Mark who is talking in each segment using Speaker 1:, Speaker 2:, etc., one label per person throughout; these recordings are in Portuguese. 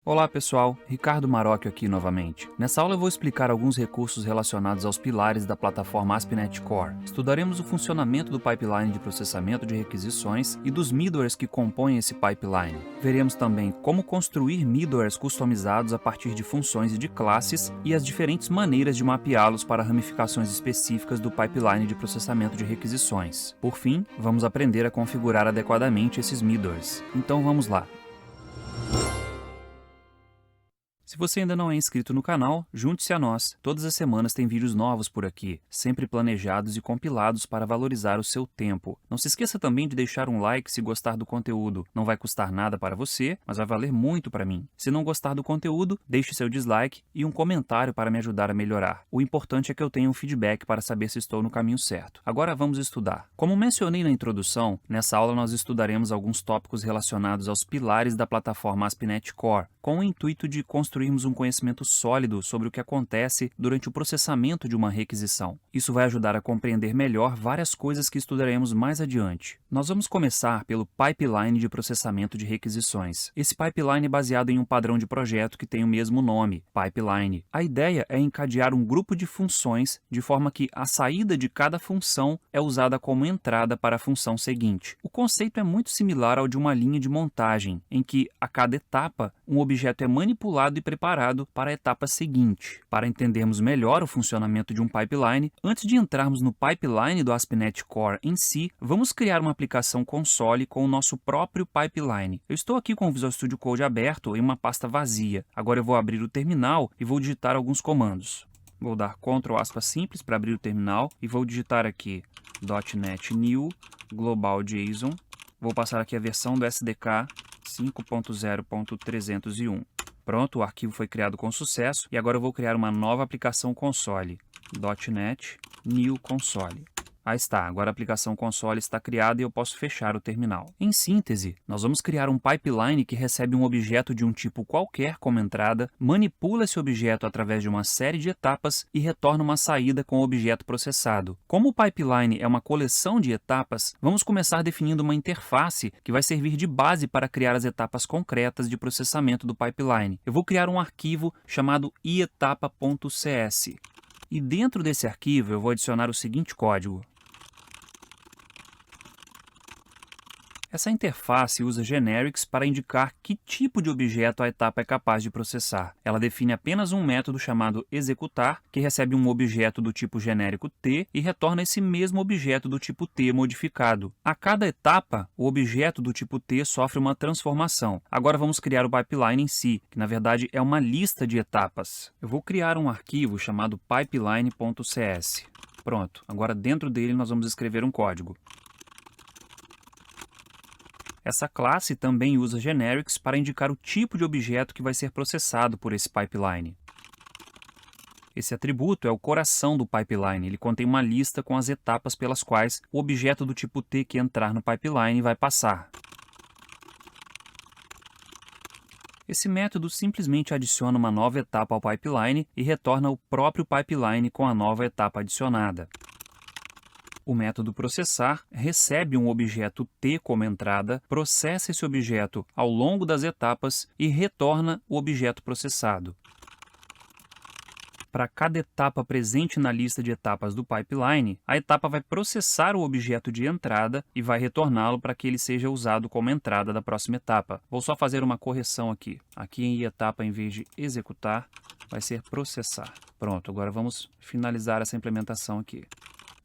Speaker 1: Olá pessoal, Ricardo Marocchio aqui novamente. Nessa aula eu vou explicar alguns recursos relacionados aos pilares da plataforma ASP.NET Core. Estudaremos o funcionamento do pipeline de processamento de requisições e dos middlewares que compõem esse pipeline. Veremos também como construir middlewares customizados a partir de funções e de classes e as diferentes maneiras de mapeá-los para ramificações específicas do pipeline de processamento de requisições. Por fim, vamos aprender a configurar adequadamente esses middlewares. Então vamos lá. Se você ainda não é inscrito no canal, junte-se a nós. Todas as semanas tem vídeos novos por aqui, sempre planejados e compilados para valorizar o seu tempo. Não se esqueça também de deixar um like se gostar do conteúdo. Não vai custar nada para você, mas vai valer muito para mim. Se não gostar do conteúdo, deixe seu dislike e um comentário para me ajudar a melhorar. O importante é que eu tenha um feedback para saber se estou no caminho certo. Agora vamos estudar. Como mencionei na introdução, nessa aula nós estudaremos alguns tópicos relacionados aos pilares da plataforma ASP.NET Core, com o intuito de construirmos um conhecimento sólido sobre o que acontece durante o processamento de uma requisição. Isso vai ajudar a compreender melhor várias coisas que estudaremos mais adiante. Nós vamos começar pelo pipeline de processamento de requisições. Esse pipeline é baseado em um padrão de projeto que tem o mesmo nome, pipeline. A ideia é encadear um grupo de funções de forma que a saída de cada função é usada como entrada para a função seguinte. O conceito é muito similar ao de uma linha de montagem, em que a cada etapa um objeto é manipulado e preparado para a etapa seguinte. Para entendermos melhor o funcionamento de um pipeline, antes de entrarmos no pipeline do ASP.NET Core em si, vamos criar uma aplicação console com o nosso próprio pipeline. Eu estou aqui com o Visual Studio Code aberto em uma pasta vazia. Agora eu vou abrir o terminal e vou digitar alguns comandos. Vou dar Ctrl aspas simples para abrir o terminal e vou digitar aqui .NET New Global JSON. Vou passar aqui a versão do SDK 5.0.301. Pronto, o arquivo foi criado com sucesso e agora eu vou criar uma nova aplicação console, .NET New Console. Aí está, agora a aplicação console está criada e eu posso fechar o terminal. Em síntese, nós vamos criar um pipeline que recebe um objeto de um tipo qualquer como entrada, manipula esse objeto através de uma série de etapas e retorna uma saída com o objeto processado. Como o pipeline é uma coleção de etapas, vamos começar definindo uma interface que vai servir de base para criar as etapas concretas de processamento do pipeline. Eu vou criar um arquivo chamado ietapa.cs. E dentro desse arquivo eu vou adicionar o seguinte código. Essa interface usa generics para indicar que tipo de objeto a etapa é capaz de processar. Ela define apenas um método chamado executar, que recebe um objeto do tipo genérico T e retorna esse mesmo objeto do tipo T modificado. A cada etapa, o objeto do tipo T sofre uma transformação. Agora vamos criar o pipeline em si, que na verdade é uma lista de etapas. Eu vou criar um arquivo chamado pipeline.cs. Pronto, agora dentro dele nós vamos escrever um código. Essa classe também usa generics para indicar o tipo de objeto que vai ser processado por esse pipeline. Esse atributo é o coração do pipeline. Ele contém uma lista com as etapas pelas quais o objeto do tipo T que entrar no pipeline vai passar. Esse método simplesmente adiciona uma nova etapa ao pipeline e retorna o próprio pipeline com a nova etapa adicionada. O método processar recebe um objeto T como entrada, processa esse objeto ao longo das etapas e retorna o objeto processado. Para cada etapa presente na lista de etapas do pipeline, a etapa vai processar o objeto de entrada e vai retorná-lo para que ele seja usado como entrada da próxima etapa. Vou só fazer uma correção aqui. Aqui em etapa, em vez de executar, vai ser processar. Pronto, agora vamos finalizar essa implementação aqui.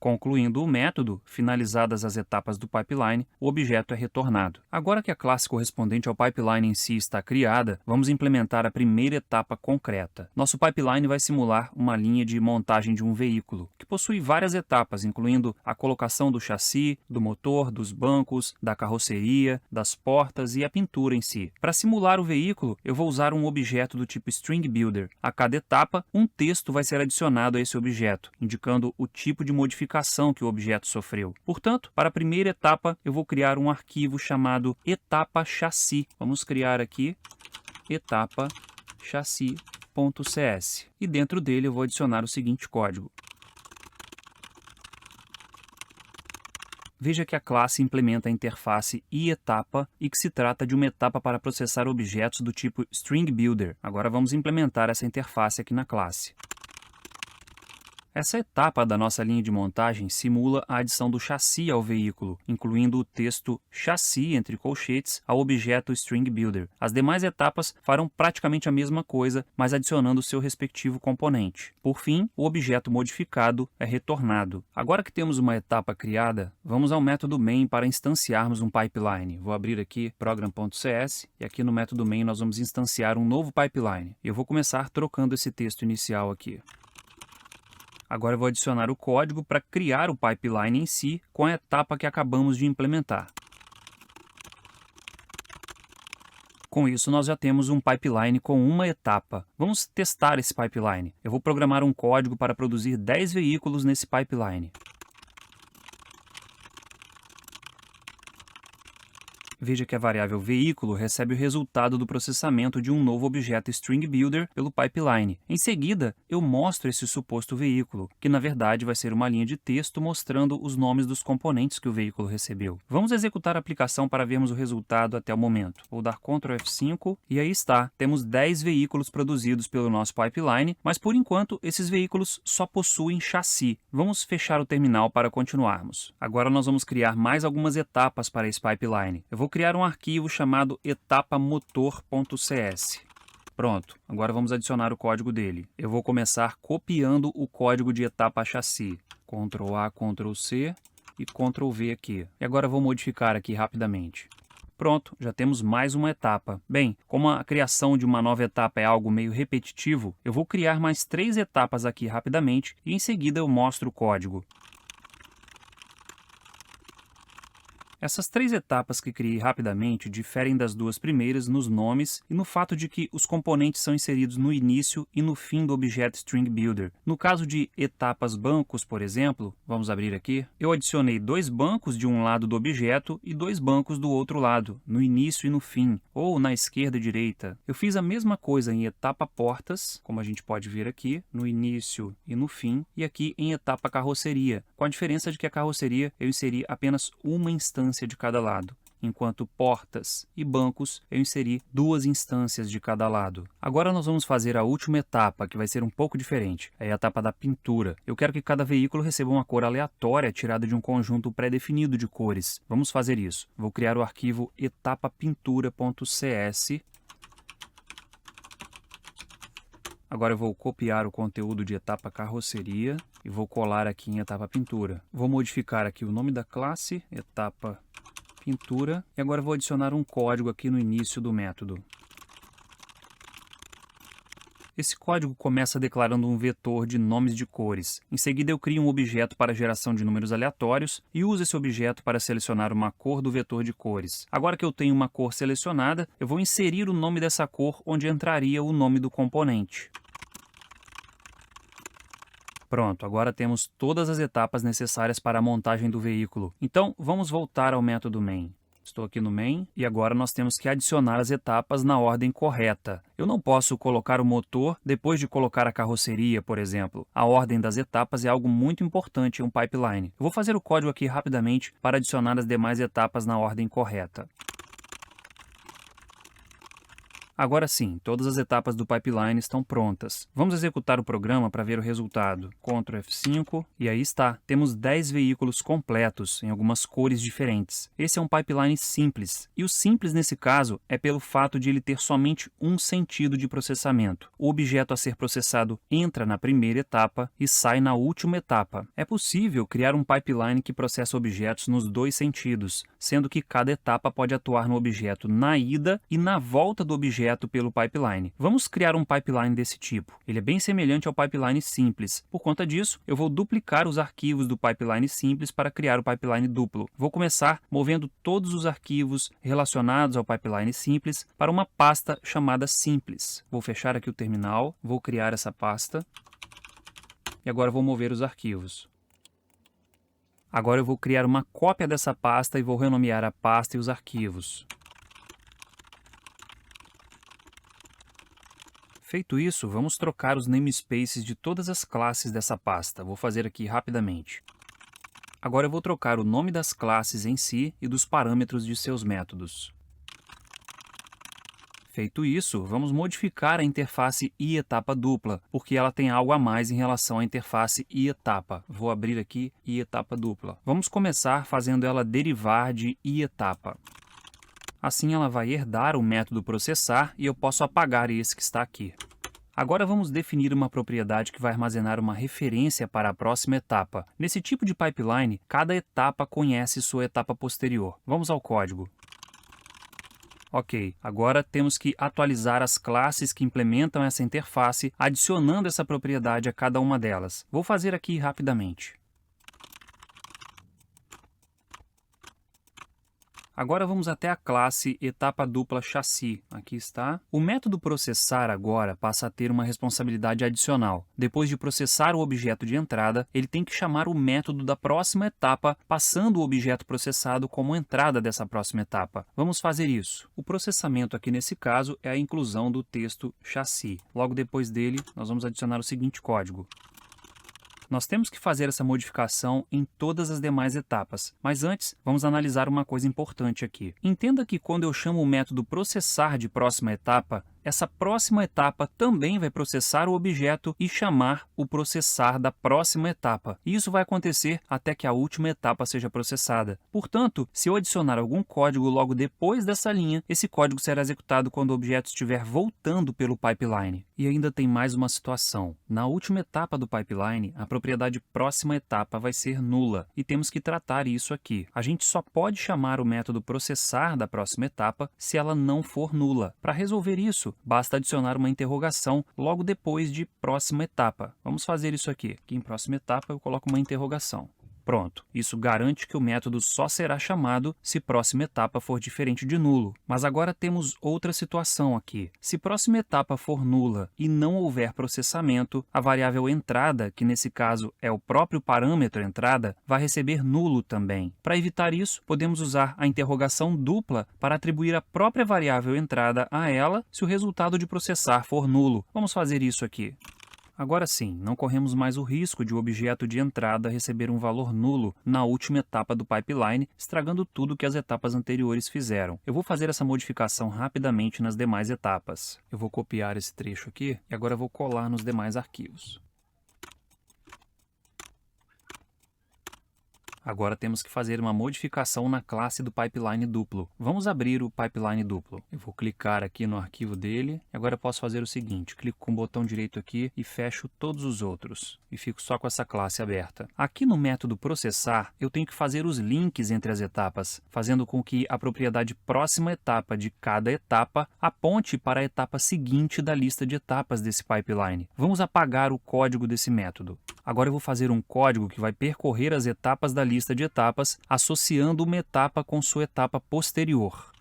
Speaker 1: Concluindo o método, finalizadas as etapas do pipeline, o objeto é retornado. Agora que a classe correspondente ao pipeline em si está criada, vamos implementar a primeira etapa concreta. Nosso pipeline vai simular uma linha de montagem de um veículo, que possui várias etapas, incluindo a colocação do chassi, do motor, dos bancos, da carroceria, das portas e a pintura em si. Para simular o veículo, eu vou usar um objeto do tipo String Builder. A cada etapa, um texto vai ser adicionado a esse objeto, indicando o tipo de modificação que o objeto sofreu. Portanto, para a primeira etapa, eu vou criar um arquivo chamado etapa chassi. Vamos criar aqui etapa chassi.cs. E dentro dele eu vou adicionar o seguinte código. Veja que a classe implementa a interface iEtapa e que se trata de uma etapa para processar objetos do tipo String Builder. Agora vamos implementar essa interface aqui na classe. Essa etapa da nossa linha de montagem simula a adição do chassi ao veículo, incluindo o texto chassi entre colchetes ao objeto String Builder. As demais etapas farão praticamente a mesma coisa, mas adicionando o seu respectivo componente. Por fim, o objeto modificado é retornado. Agora que temos uma etapa criada, vamos ao método main para instanciarmos um pipeline. Vou abrir aqui program.cs e aqui no método main nós vamos instanciar um novo pipeline. Eu vou começar trocando esse texto inicial aqui. Agora eu vou adicionar o código para criar o pipeline em si com a etapa que acabamos de implementar. Com isso, nós já temos um pipeline com uma etapa. Vamos testar esse pipeline. Eu vou programar um código para produzir 10 veículos nesse pipeline. Veja que a variável veículo recebe o resultado do processamento de um novo objeto String Builder pelo pipeline. Em seguida, eu mostro esse suposto veículo, que na verdade vai ser uma linha de texto mostrando os nomes dos componentes que o veículo recebeu. Vamos executar a aplicação para vermos o resultado até o momento. Vou dar Ctrl F5 e aí está. Temos 10 veículos produzidos pelo nosso pipeline, mas por enquanto esses veículos só possuem chassi. Vamos fechar o terminal para continuarmos. Agora nós vamos criar mais algumas etapas para esse pipeline. Eu vou criar um arquivo chamado etapamotor.cs. Pronto, agora vamos adicionar o código dele. Eu vou começar copiando o código de etapa chassi. Ctrl A, Ctrl C e Ctrl V aqui. E agora vou modificar aqui rapidamente. Pronto, já temos mais uma etapa. Bem, como a criação de uma nova etapa é algo meio repetitivo, eu vou criar mais 3 etapas aqui rapidamente e em seguida eu mostro o código. Essas 3 etapas que criei rapidamente diferem das duas primeiras nos nomes e no fato de que os componentes são inseridos no início e no fim do objeto String Builder. No caso de etapas bancos, por exemplo, vamos abrir aqui, eu adicionei 2 bancos de um lado do objeto e 2 bancos do outro lado, no início e no fim, ou na esquerda e direita. Eu fiz a mesma coisa em etapa portas, como a gente pode ver aqui, no início e no fim, e aqui em etapa carroceria, com a diferença de que a carroceria eu inseri apenas uma instância de cada lado, enquanto portas e bancos eu inseri 2 instâncias de cada lado. Agora nós vamos fazer a última etapa, que vai ser um pouco diferente, é a etapa da pintura. Eu quero que cada veículo receba uma cor aleatória tirada de um conjunto pré-definido de cores. Vamos fazer isso. Vou criar o arquivo etapapintura.cs. Agora eu vou copiar o conteúdo de etapa carroceria e vou colar aqui em etapa pintura. Vou modificar aqui o nome da classe, etapa pintura, e agora vou adicionar um código aqui no início do método. Esse código começa declarando um vetor de nomes de cores. Em seguida eu crio um objeto para geração de números aleatórios e uso esse objeto para selecionar uma cor do vetor de cores. Agora que eu tenho uma cor selecionada, eu vou inserir o nome dessa cor onde entraria o nome do componente. Pronto, agora temos todas as etapas necessárias para a montagem do veículo. Então, vamos voltar ao método main. Estou aqui no main e agora nós temos que adicionar as etapas na ordem correta. Eu não posso colocar o motor depois de colocar a carroceria, por exemplo. A ordem das etapas é algo muito importante em um pipeline. Eu vou fazer o código aqui rapidamente para adicionar as demais etapas na ordem correta. Agora sim, todas as etapas do pipeline estão prontas. Vamos executar o programa para ver o resultado. Ctrl F5 e aí está. Temos 10 veículos completos em algumas cores diferentes. Esse é um pipeline simples. E o simples nesse caso é pelo fato de ele ter somente um sentido de processamento. O objeto a ser processado entra na primeira etapa e sai na última etapa. É possível criar um pipeline que processa objetos nos 2 sentidos, sendo que cada etapa pode atuar no objeto na ida e na volta do objeto pelo pipeline. Vamos criar um pipeline desse tipo. Ele é bem semelhante ao pipeline simples. Por conta disso, eu vou duplicar os arquivos do pipeline simples para criar o pipeline duplo. Vou começar movendo todos os arquivos relacionados ao pipeline simples para uma pasta chamada simples. Vou fechar aqui o terminal, vou criar essa pasta e agora vou mover os arquivos. Agora eu vou criar uma cópia dessa pasta e vou renomear a pasta e os arquivos. Feito isso, vamos trocar os namespaces de todas as classes dessa pasta. Vou fazer aqui rapidamente. Agora eu vou trocar o nome das classes em si e dos parâmetros de seus métodos. Feito isso, vamos modificar a interface iEtapa-dupla, porque ela tem algo a mais em relação à interface iEtapa. Vou abrir aqui iEtapa-dupla. Vamos começar fazendo ela derivar de iEtapa. Assim ela vai herdar o método processar e eu posso apagar esse que está aqui. Agora vamos definir uma propriedade que vai armazenar uma referência para a próxima etapa. Nesse tipo de pipeline, cada etapa conhece sua etapa posterior. Vamos ao código. Ok, agora temos que atualizar as classes que implementam essa interface, adicionando essa propriedade a cada uma delas. Vou fazer aqui rapidamente. Agora vamos até a classe etapa dupla chassi. Aqui está. O método processar agora passa a ter uma responsabilidade adicional. Depois de processar o objeto de entrada, ele tem que chamar o método da próxima etapa, passando o objeto processado como entrada dessa próxima etapa. Vamos fazer isso. O processamento aqui nesse caso é a inclusão do texto chassi. Logo depois dele, nós vamos adicionar o seguinte código. Nós temos que fazer essa modificação em todas as demais etapas, mas antes vamos analisar uma coisa importante aqui. Entenda que quando eu chamo o método processar de próxima etapa, essa próxima etapa também vai processar o objeto e chamar o processar da próxima etapa. E isso vai acontecer até que a última etapa seja processada. Portanto, se eu adicionar algum código logo depois dessa linha, esse código será executado quando o objeto estiver voltando pelo pipeline. E ainda tem mais uma situação. Na última etapa do pipeline, a propriedade próxima etapa vai ser nula. E temos que tratar isso aqui. A gente só pode chamar o método processar da próxima etapa se ela não for nula. Para resolver isso, basta adicionar uma interrogação logo depois de próxima etapa. Vamos fazer isso aqui. Aqui em próxima etapa eu coloco uma interrogação. Pronto, isso garante que o método só será chamado se próxima etapa for diferente de nulo. Mas agora temos outra situação aqui. Se próxima etapa for nula e não houver processamento, a variável entrada, que nesse caso é o próprio parâmetro entrada, vai receber nulo também. Para evitar isso, podemos usar a interrogação dupla para atribuir a própria variável entrada a ela se o resultado de processar for nulo. Vamos fazer isso aqui. Agora sim, não corremos mais o risco de o objeto de entrada receber um valor nulo na última etapa do pipeline, estragando tudo que as etapas anteriores fizeram. Eu vou fazer essa modificação rapidamente nas demais etapas. Eu vou copiar esse trecho aqui e agora vou colar nos demais arquivos. Agora temos que fazer uma modificação na classe do pipeline duplo. Vamos abrir o pipeline duplo. Eu vou clicar aqui no arquivo dele. E agora eu posso fazer o seguinte. Clico com o botão direito aqui e fecho todos os outros. E fico só com essa classe aberta. Aqui no método processar, eu tenho que fazer os links entre as etapas, fazendo com que a propriedade próxima etapa de cada etapa aponte para a etapa seguinte da lista de etapas desse pipeline. Vamos apagar o código desse método. Agora eu vou fazer um código que vai percorrer as etapas da lista de etapas, associando uma etapa com sua etapa posterior.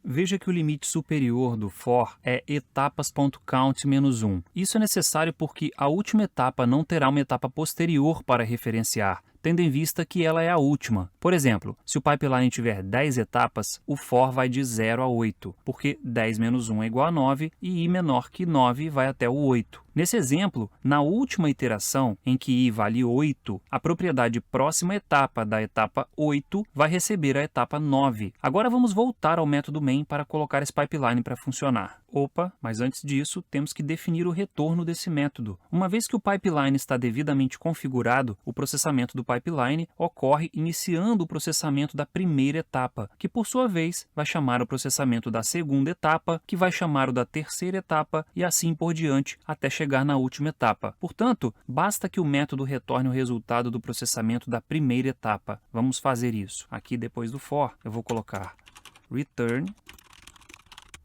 Speaker 1: Veja que o limite superior do for é etapas.count-1. Isso é necessário porque a última etapa não terá uma etapa posterior para referenciar, tendo em vista que ela é a última. Por exemplo, se o pipeline tiver 10 etapas, o for vai de 0 a 8, porque 10 menos 1 é igual a 9 e i menor que 9 vai até o 8. Nesse exemplo, na última iteração, em que i vale 8, a propriedade próxima etapa da etapa 8 vai receber a etapa 9. Agora vamos voltar ao método main para colocar esse pipeline para funcionar. Opa, mas antes disso, temos que definir o retorno desse método. Uma vez que o pipeline está devidamente configurado, o processamento do pipeline ocorre iniciando o processamento da primeira etapa, que por sua vez vai chamar o processamento da segunda etapa, que vai chamar o da terceira etapa e assim por diante até chegar na última etapa. Portanto, basta que o método retorne o resultado do processamento da primeira etapa. Vamos fazer isso. Aqui depois do for, eu vou colocar return.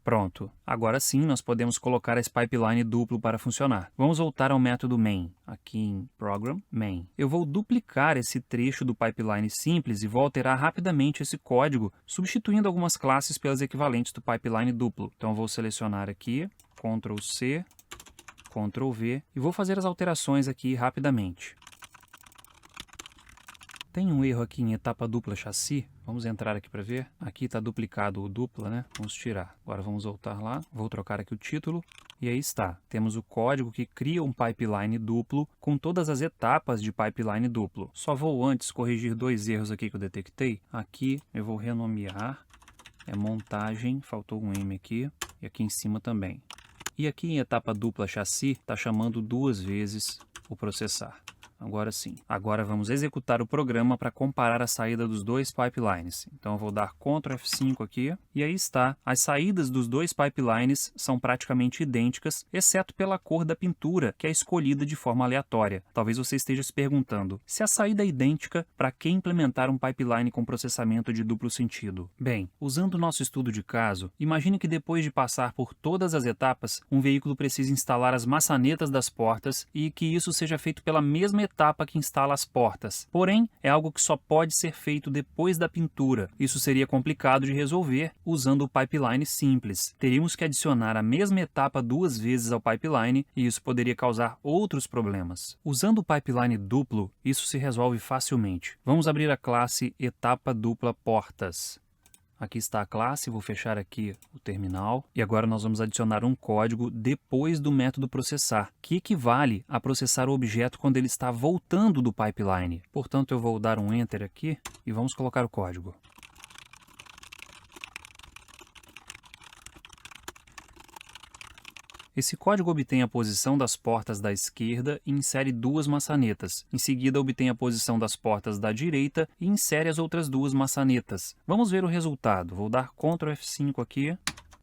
Speaker 1: Pronto. Agora sim, nós podemos colocar esse pipeline duplo para funcionar. Vamos voltar ao método main. Aqui em Program, main. Eu vou duplicar esse trecho do pipeline simples e vou alterar rapidamente esse código, substituindo algumas classes pelas equivalentes do pipeline duplo. Então, eu vou selecionar aqui, Ctrl C, Ctrl V, e vou fazer as alterações aqui rapidamente. Tem um erro aqui em etapa dupla chassi. Vamos entrar aqui para ver. Aqui está duplicado o dupla, né? Vamos tirar. Agora vamos voltar lá. Vou trocar aqui o título. E aí está. Temos o código que cria um pipeline duplo com todas as etapas de pipeline duplo. Só vou antes corrigir 2 erros aqui que eu detectei. Aqui eu vou renomear. É montagem. Faltou um M aqui. E aqui em cima também. E aqui em etapa dupla chassi, está chamando 2 vezes o processar. Agora sim. Agora vamos executar o programa para comparar a saída dos 2 pipelines. Então eu vou dar Ctrl F5 aqui. E aí está. As saídas dos 2 pipelines são praticamente idênticas, exceto pela cor da pintura, que é escolhida de forma aleatória. Talvez você esteja se perguntando, se a saída é idêntica, para que implementar um pipeline com processamento de duplo sentido? Bem, usando o nosso estudo de caso, imagine que depois de passar por todas as etapas, um veículo precisa instalar as maçanetas das portas e que isso seja feito pela mesma etapa que instala as portas. Porém, é algo que só pode ser feito depois da pintura. Isso seria complicado de resolver usando o pipeline simples. Teríamos que adicionar a mesma etapa 2 vezes ao pipeline e isso poderia causar outros problemas. Usando o pipeline duplo, isso se resolve facilmente. Vamos abrir a classe etapa dupla portas. Aqui está a classe, vou fechar aqui o terminal e agora nós vamos adicionar um código depois do método processar, que equivale a processar o objeto quando ele está voltando do pipeline. Portanto, eu vou dar um Enter aqui e vamos colocar o código. Esse código obtém a posição das portas da esquerda e insere 2 maçanetas. Em seguida, obtém a posição das portas da direita e insere as outras 2 maçanetas. Vamos ver o resultado. Vou dar Ctrl F5 aqui.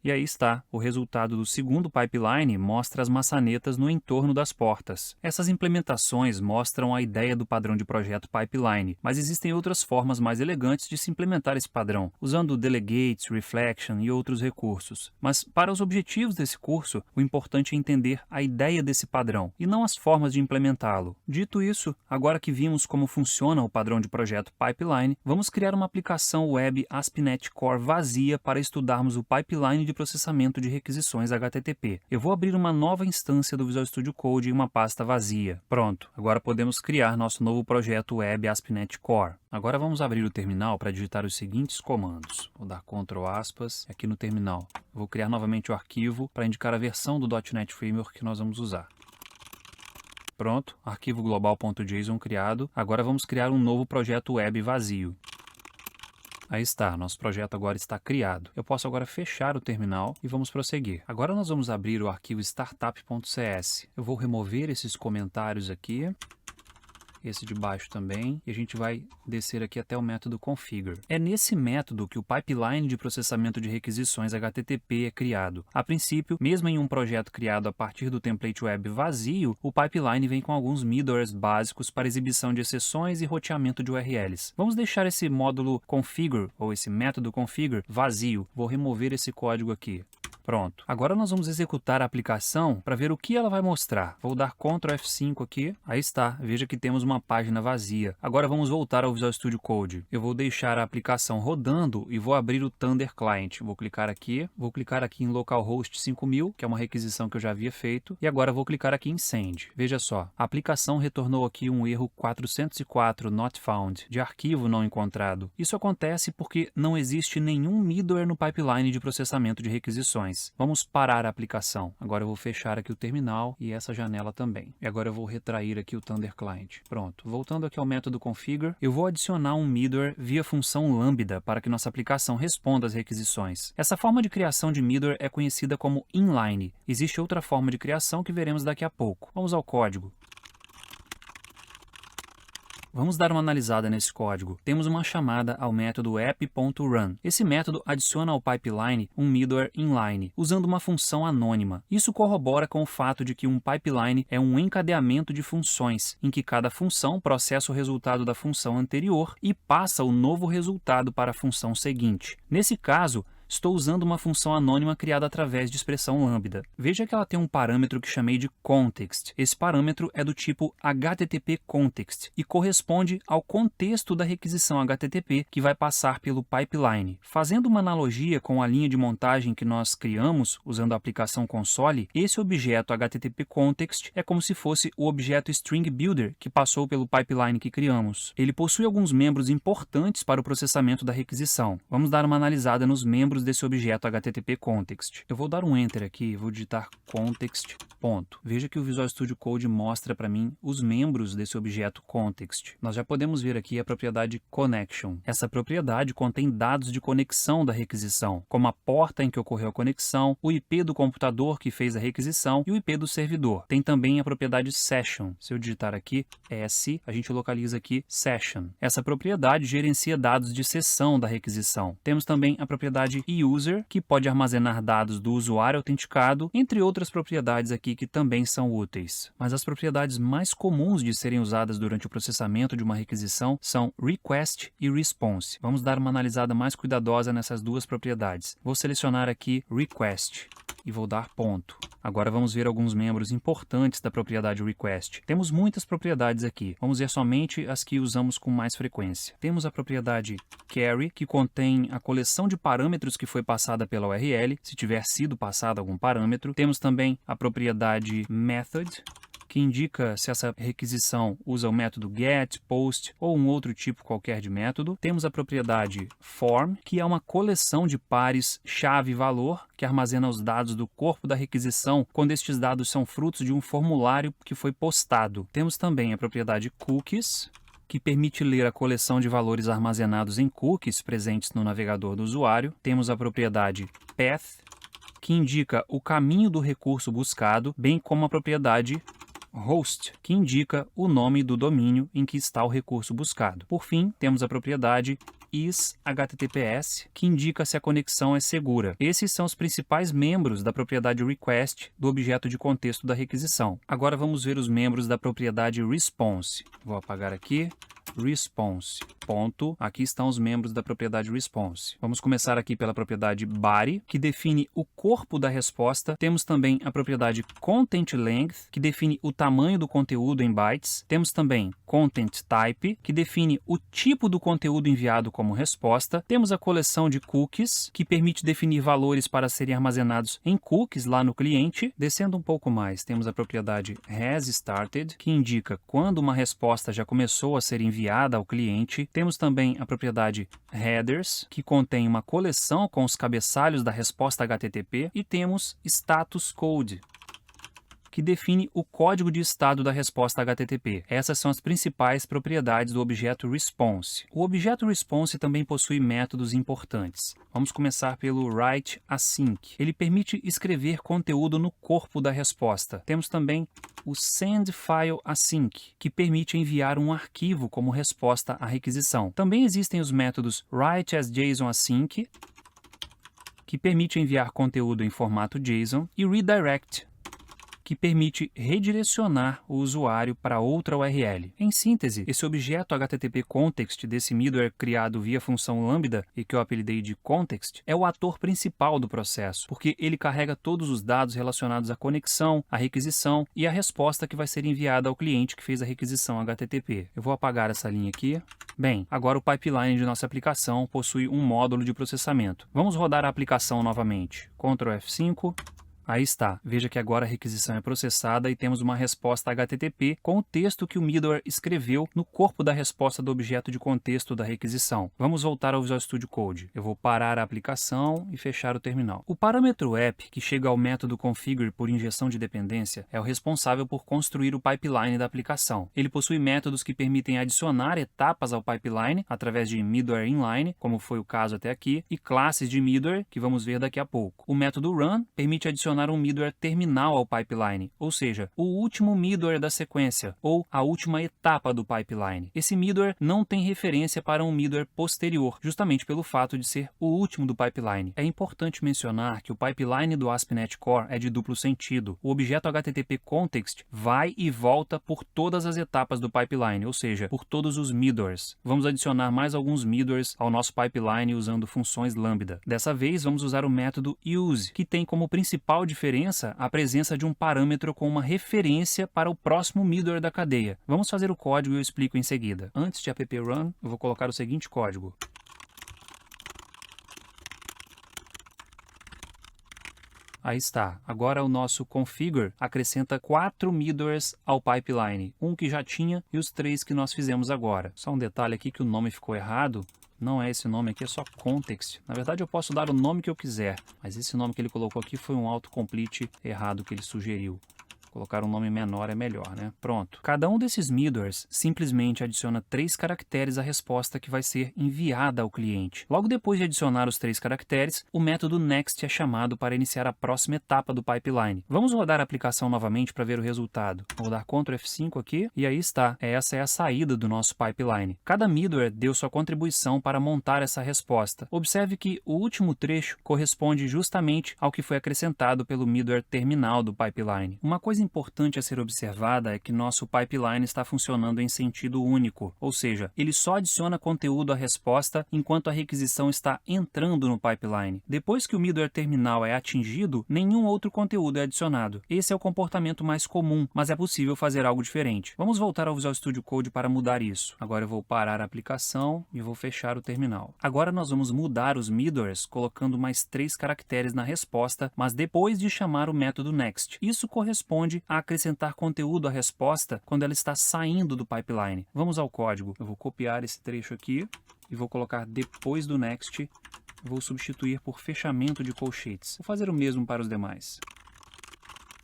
Speaker 1: E aí está, o resultado do segundo pipeline mostra as maçanetas no entorno das portas. Essas implementações mostram a ideia do padrão de projeto pipeline, mas existem outras formas mais elegantes de se implementar esse padrão, usando delegates, reflection e outros recursos. Mas para os objetivos desse curso, o importante é entender a ideia desse padrão, e não as formas de implementá-lo. Dito isso, agora que vimos como funciona o padrão de projeto pipeline, vamos criar uma aplicação web ASP.NET Core vazia para estudarmos o pipeline de processamento de requisições HTTP. Eu vou abrir uma nova instância do Visual Studio Code em uma pasta vazia. Pronto, agora podemos criar nosso novo projeto web ASP.NET Core. Agora vamos abrir o terminal para digitar os seguintes comandos. Vou dar Ctrl aspas aqui no terminal. Vou criar novamente o arquivo para indicar a versão do .NET Framework que nós vamos usar. Pronto, arquivo global.json criado. Agora vamos criar um novo projeto web vazio. Aí está, nosso projeto agora está criado. Eu posso agora fechar o terminal e vamos prosseguir. Agora nós vamos abrir o arquivo startup.cs. Eu vou remover esses comentários aqui. Esse de baixo também, e a gente vai descer aqui até o método configure. É nesse método que o pipeline de processamento de requisições HTTP é criado. A princípio, mesmo em um projeto criado a partir do template web vazio, o pipeline vem com alguns middlewares básicos para exibição de exceções e roteamento de URLs. Vamos deixar esse módulo configure, ou esse método configure, vazio. Vou remover esse código aqui. Pronto. Agora nós vamos executar a aplicação para ver o que ela vai mostrar. Vou dar Ctrl F5 aqui. Aí está. Veja que temos uma página vazia. Agora vamos voltar ao Visual Studio Code. Eu vou deixar a aplicação rodando e vou abrir o Thunder Client. Vou clicar aqui em localhost 5000, que é uma requisição que eu já havia feito. E agora vou clicar aqui em Send. Veja só. A aplicação retornou aqui um erro 404 not found, de arquivo não encontrado. Isso acontece porque não existe nenhum middleware no pipeline de processamento de requisições. Vamos parar a aplicação. Agora eu vou fechar aqui o terminal e essa janela também. E agora eu vou retrair aqui o Thunder Client. Pronto. Voltando aqui ao método configure, eu vou adicionar um middleware via função lambda para que nossa aplicação responda às requisições. Essa forma de criação de middleware é conhecida como inline. Existe outra forma de criação que veremos daqui a pouco. Vamos ao código. Vamos dar uma analisada nesse código. Temos uma chamada ao método app.run. Esse método adiciona ao pipeline um middleware inline, usando uma função anônima. Isso corrobora com o fato de que um pipeline é um encadeamento de funções, em que cada função processa o resultado da função anterior e passa o novo resultado para a função seguinte. Nesse caso, estou usando uma função anônima criada através de expressão lambda. Veja que ela tem um parâmetro que chamei de context. Esse parâmetro é do tipo HTTP context e corresponde ao contexto da requisição HTTP que vai passar pelo pipeline. Fazendo uma analogia com a linha de montagem que nós criamos usando a aplicação console, esse objeto HTTP context é como se fosse o objeto string builder que passou pelo pipeline que criamos. Ele possui alguns membros importantes para o processamento da requisição. Vamos dar uma analisada nos membros desse objeto HTTP context. Eu vou dar um enter aqui e vou digitar context. Ponto. Veja que o Visual Studio Code mostra para mim os membros desse objeto context. Nós já podemos ver aqui a propriedade connection. Essa propriedade contém dados de conexão da requisição, como a porta em que ocorreu a conexão, o IP do computador que fez a requisição e o IP do servidor. Tem também a propriedade session. Se eu digitar aqui S, a gente localiza aqui session. Essa propriedade gerencia dados de sessão da requisição. Temos também a propriedade user, que pode armazenar dados do usuário autenticado, entre outras propriedades aqui que também são úteis. Mas as propriedades mais comuns de serem usadas durante o processamento de uma requisição são request e response. Vamos dar uma analisada mais cuidadosa nessas duas propriedades. Vou selecionar aqui request e vou dar ponto. Agora vamos ver alguns membros importantes da propriedade request. Temos muitas propriedades aqui. Vamos ver somente as que usamos com mais frequência. Temos a propriedade carry, que contém a coleção de parâmetros que foi passada pela URL, se tiver sido passado algum parâmetro. Temos também a propriedade method, que indica se essa requisição usa o método get, post ou um outro tipo qualquer de método. Temos a propriedade form, que é uma coleção de pares chave-valor, que armazena os dados do corpo da requisição quando estes dados são frutos de um formulário que foi postado. Temos também a propriedade cookies, que permite ler a coleção de valores armazenados em cookies presentes no navegador do usuário. Temos a propriedade path, que indica o caminho do recurso buscado, bem como a propriedade host, que indica o nome do domínio em que está o recurso buscado. Por fim, temos a propriedade is-https, que indica se a conexão é segura. Esses são os principais membros da propriedade request do objeto de contexto da requisição. Agora vamos ver os membros da propriedade response. Vou apagar aqui. Response. Ponto. Aqui estão os membros da propriedade response. Vamos começar aqui pela propriedade body, que define o corpo da resposta. Temos também a propriedade content length, que define o tamanho do conteúdo em bytes. Temos também content type, que define o tipo do conteúdo enviado como resposta. Temos a coleção de cookies, que permite definir valores para serem armazenados em cookies lá no cliente. Descendo um pouco mais, temos a propriedade has started, que indica quando uma resposta já começou a ser enviada ao cliente. Temos também a propriedade headers, que contém uma coleção com os cabeçalhos da resposta HTTP. E temos status code, que define o código de estado da resposta HTTP. Essas são as principais propriedades do objeto response. O objeto response também possui métodos importantes. Vamos começar pelo write async. Ele permite escrever conteúdo no corpo da resposta. Temos também o send file async, que permite enviar um arquivo como resposta à requisição. Também existem os métodos write as JSON async, que permite enviar conteúdo em formato JSON, e redirect, que permite redirecionar o usuário para outra URL. Em síntese, esse objeto HTTP context desse middleware criado via função lambda e que eu apelidei de context é o ator principal do processo, porque ele carrega todos os dados relacionados à conexão, à requisição e à resposta que vai ser enviada ao cliente que fez a requisição HTTP. Eu vou apagar essa linha aqui. Bem, agora o pipeline de nossa aplicação possui um módulo de processamento. Vamos rodar a aplicação novamente. Ctrl F5. Aí está. Veja que agora a requisição é processada e temos uma resposta HTTP com o texto que o middleware escreveu no corpo da resposta do objeto de contexto da requisição. Vamos voltar ao Visual Studio Code. Eu vou parar a aplicação e fechar o terminal. O parâmetro app, que chega ao método configure por injeção de dependência, é o responsável por construir o pipeline da aplicação. Ele possui métodos que permitem adicionar etapas ao pipeline através de middleware inline, como foi o caso até aqui, e classes de middleware, que vamos ver daqui a pouco. O método run permite adicionar adicionar um middleware terminal ao pipeline, ou seja, o último middleware da sequência, ou a última etapa do pipeline. Esse middleware não tem referência para um middleware posterior, justamente pelo fato de ser o último do pipeline. É importante mencionar que o pipeline do ASP.NET Core é de duplo sentido. O objeto HTTP Context vai e volta por todas as etapas do pipeline, ou seja, por todos os middlewares. Vamos adicionar mais alguns middlewares ao nosso pipeline usando funções lambda. Dessa vez, vamos usar o método use, que tem como principal diferença a presença de um parâmetro com uma referência para o próximo middleware da cadeia. Vamos fazer o código e eu explico em seguida. Antes de app run, eu vou colocar o seguinte código. Aí está. Agora o nosso configure acrescenta 4 middlewares ao pipeline. Um que já tinha e os 3 que nós fizemos agora. Só um detalhe aqui que o nome ficou errado. Não é esse nome aqui, é só context. Na verdade eu posso dar o nome que eu quiser, mas esse nome que ele colocou aqui foi um autocomplete errado que ele sugeriu. Colocar um nome menor é melhor, né? Pronto. Cada um desses middlewares simplesmente adiciona 3 caracteres à resposta que vai ser enviada ao cliente. Logo depois de adicionar os 3 caracteres, o método next é chamado para iniciar a próxima etapa do pipeline. Vamos rodar a aplicação novamente para ver o resultado. Vou dar Ctrl F5 aqui e aí está. Essa é a saída do nosso pipeline. Cada middleware deu sua contribuição para montar essa resposta. Observe que o último trecho corresponde justamente ao que foi acrescentado pelo middleware terminal do pipeline. Uma coisa importante a ser observada é que nosso pipeline está funcionando em sentido único, ou seja, ele só adiciona conteúdo à resposta enquanto a requisição está entrando no pipeline. Depois que o middleware terminal é atingido, nenhum outro conteúdo é adicionado. Esse é o comportamento mais comum, mas é possível fazer algo diferente. Vamos voltar ao Visual Studio Code para mudar isso. Agora eu vou parar a aplicação e vou fechar o terminal. Agora nós vamos mudar os middlewares colocando mais 3 caracteres na resposta, mas depois de chamar o método next. Isso corresponde a acrescentar conteúdo à resposta quando ela está saindo do pipeline. Vamos ao código. Eu vou copiar esse trecho aqui e vou colocar depois do next. Vou substituir por fechamento de colchetes. Vou fazer o mesmo para os demais.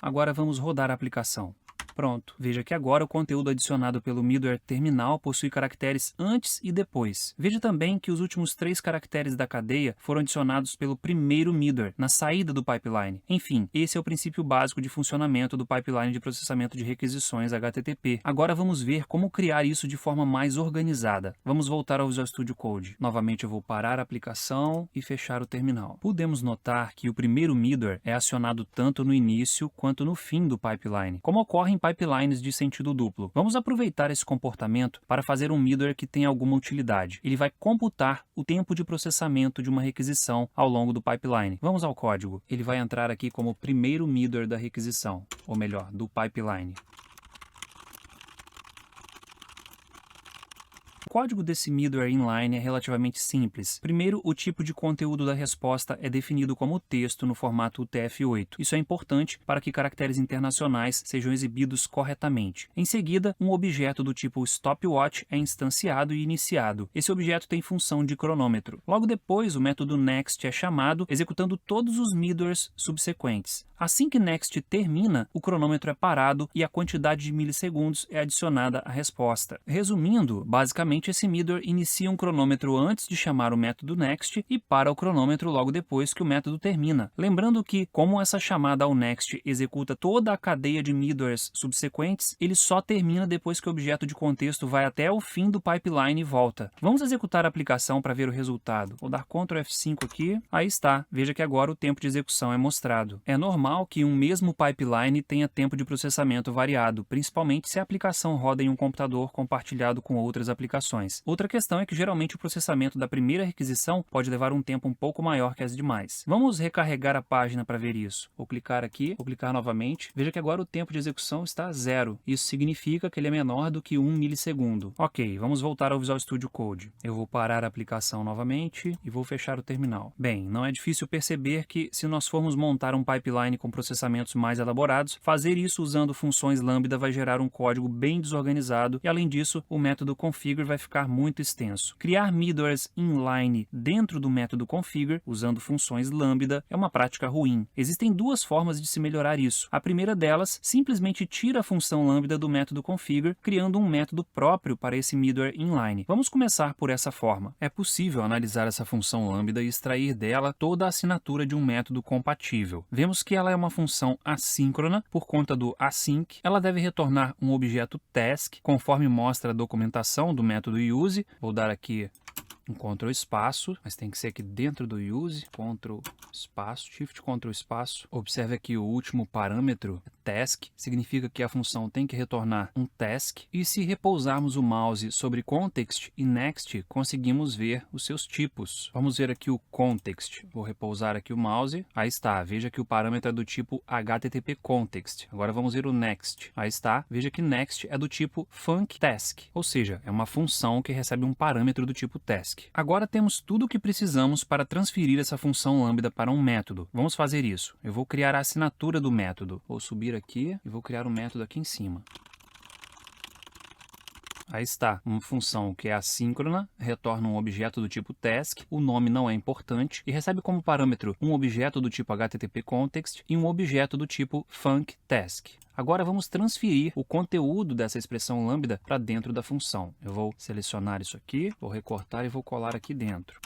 Speaker 1: Agora vamos rodar a aplicação. Pronto. Veja que agora o conteúdo adicionado pelo middleware terminal possui caracteres antes e depois. Veja também que os últimos 3 caracteres da cadeia foram adicionados pelo primeiro middleware, na saída do pipeline. Enfim, esse é o princípio básico de funcionamento do pipeline de processamento de requisições HTTP. Agora vamos ver como criar isso de forma mais organizada. Vamos voltar ao Visual Studio Code. Novamente eu vou parar a aplicação e fechar o terminal. Podemos notar que o primeiro middleware é acionado tanto no início quanto no fim do pipeline, como ocorre em pipelines de sentido duplo. Vamos aproveitar esse comportamento para fazer um middleware que tem alguma utilidade. Ele vai computar o tempo de processamento de uma requisição ao longo do pipeline. Vamos ao código. Ele vai entrar aqui como o primeiro middleware da requisição, ou melhor, do pipeline. O código desse middleware inline é relativamente simples. Primeiro, o tipo de conteúdo da resposta é definido como texto no formato UTF-8. Isso é importante para que caracteres internacionais sejam exibidos corretamente. Em seguida, um objeto do tipo stopwatch é instanciado e iniciado. Esse objeto tem função de cronômetro. Logo depois, o método next é chamado, executando todos os middlewares subsequentes. Assim que next termina, o cronômetro é parado e a quantidade de milissegundos é adicionada à resposta. Resumindo, basicamente esse middleware inicia um cronômetro antes de chamar o método next e para o cronômetro logo depois que o método termina. Lembrando que, como essa chamada ao next executa toda a cadeia de middlewares subsequentes, ele só termina depois que o objeto de contexto vai até o fim do pipeline e volta. Vamos executar a aplicação para ver o resultado. Vou dar Ctrl F5 aqui. Aí está. Veja que agora o tempo de execução é mostrado. É normal que um mesmo pipeline tenha tempo de processamento variado, principalmente se a aplicação roda em um computador compartilhado com outras aplicações. Outra questão é que geralmente o processamento da primeira requisição pode levar um tempo um pouco maior que as demais. Vamos recarregar a página para ver isso. Vou clicar aqui, vou clicar novamente. Veja que agora o tempo de execução está 0. Isso significa que ele é menor do que 1 milissegundo. Ok, vamos voltar ao Visual Studio Code. Eu vou parar a aplicação novamente e vou fechar o terminal. Bem, não é difícil perceber que se nós formos montar um pipeline com processamentos mais elaborados, fazer isso usando funções lambda vai gerar um código bem desorganizado e, além disso, o método configure vai ficar muito extenso. Criar middlewares inline dentro do método configure, usando funções lambda, é uma prática ruim. Existem duas formas de se melhorar isso. A primeira delas, simplesmente tira a função lambda do método configure, criando um método próprio para esse middleware inline. Vamos começar por essa forma. É possível analisar essa função lambda e extrair dela toda a assinatura de um método compatível. Vemos que ela ela é uma função assíncrona. Por conta do async, ela deve retornar um objeto task, conforme mostra a documentação do método use. Vou dar aqui um Ctrl espaço, mas tem que ser aqui dentro do use, Ctrl espaço, Shift Ctrl espaço. Observe aqui o último parâmetro, task, significa que a função tem que retornar um task. E se repousarmos o mouse sobre context e next, conseguimos ver os seus tipos. Vamos ver aqui o context. Vou repousar aqui o mouse. Aí está, veja que o parâmetro é do tipo HTTP context. Agora vamos ver o next. Aí está, veja que next é do tipo funcTask, ou seja, é uma função que recebe um parâmetro do tipo task. Agora temos tudo o que precisamos para transferir essa função lambda para um método. Vamos fazer isso. Eu vou criar a assinatura do método. Vou subir aqui e vou criar um método aqui em cima. Aí está, uma função que é assíncrona, retorna um objeto do tipo task, o nome não é importante e recebe como parâmetro um objeto do tipo HTTP context e um objeto do tipo funcTask. Agora vamos transferir o conteúdo dessa expressão lambda para dentro da função. Eu vou selecionar isso aqui, vou recortar e vou colar aqui dentro.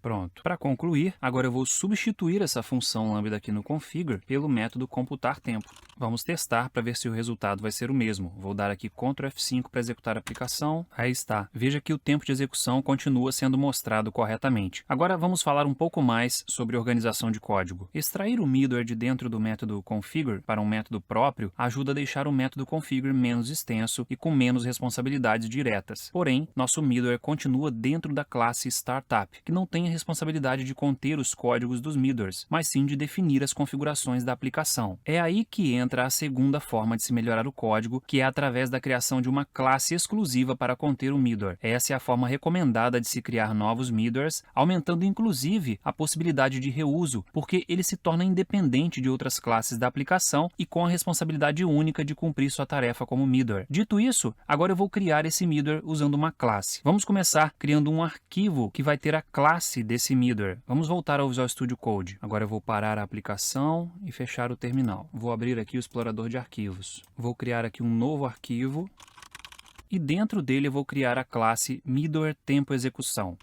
Speaker 1: Pronto. Para concluir, agora eu vou substituir essa função lambda aqui no configure pelo método computar tempo. Vamos testar para ver se o resultado vai ser o mesmo. Vou dar aqui Ctrl F5 para executar a aplicação. Aí está. Veja que o tempo de execução continua sendo mostrado corretamente. Agora vamos falar um pouco mais sobre organização de código. Extrair o middleware de dentro do método configure para um método próprio ajuda a deixar o método configure menos extenso e com menos responsabilidades diretas. Porém, nosso middleware continua dentro da classe startup, que não tem a responsabilidade de conter os códigos dos middlewares, mas sim de definir as configurações da aplicação. É aí que entra a segunda forma de se melhorar o código, que é através da criação de uma classe exclusiva para conter o middleware. Essa é a forma recomendada de se criar novos middlewares, aumentando inclusive a possibilidade de reuso, porque ele se torna independente de outras classes da aplicação e com a responsabilidade única de cumprir sua tarefa como middleware. Dito isso, agora eu vou criar esse middleware usando uma classe. Vamos começar criando um arquivo que vai ter a classe desse middleware. Vamos voltar ao Visual Studio Code. Agora eu vou parar a aplicação e fechar o terminal. Vou abrir aqui o explorador de arquivos. Vou criar aqui um novo arquivo e dentro dele eu vou criar a classe middleware tempo execução.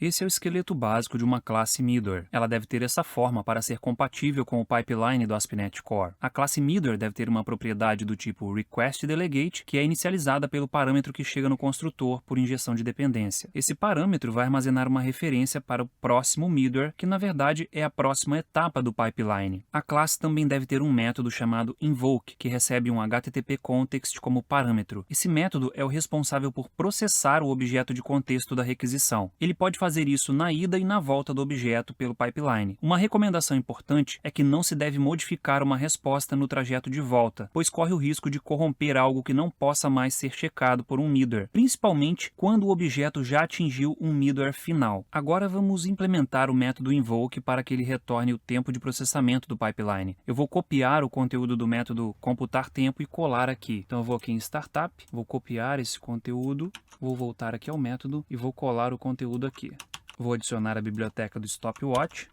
Speaker 1: Esse é o esqueleto básico de uma classe middleware. Ela deve ter essa forma para ser compatível com o pipeline do ASP.NET Core. A classe middleware deve ter uma propriedade do tipo requestDelegate, que é inicializada pelo parâmetro que chega no construtor por injeção de dependência. Esse parâmetro vai armazenar uma referência para o próximo middleware, que na verdade é a próxima etapa do pipeline. A classe também deve ter um método chamado invoke, que recebe um HTTP context como parâmetro. Esse método é o responsável por processar o objeto de contexto da requisição. Ele pode fazer isso na ida e na volta do objeto pelo pipeline. Uma recomendação importante é que não se deve modificar uma resposta no trajeto de volta, pois corre o risco de corromper algo que não possa mais ser checado por um middleware, principalmente quando o objeto já atingiu um middleware final. Agora vamos implementar o método invoke para que ele retorne o tempo de processamento do pipeline. Eu vou copiar o conteúdo do método computar tempo e colar aqui. Então eu vou aqui em Startup, vou copiar esse conteúdo, vou voltar aqui ao método e vou colar o conteúdo aqui. Vou adicionar a biblioteca do stopwatch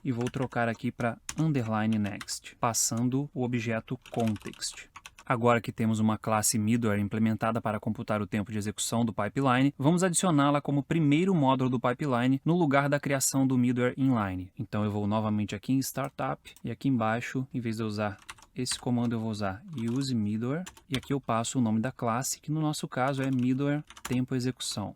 Speaker 1: e vou trocar aqui para _next, passando o objeto context. Agora que temos uma classe middleware implementada para computar o tempo de execução do pipeline, vamos adicioná-la como primeiro módulo do pipeline no lugar da criação do middleware inline. Então eu vou novamente aqui em Startup e aqui embaixo, em vez de eu usar esse comando, eu vou usar use middleware e aqui eu passo o nome da classe, que no nosso caso é middleware tempo execução.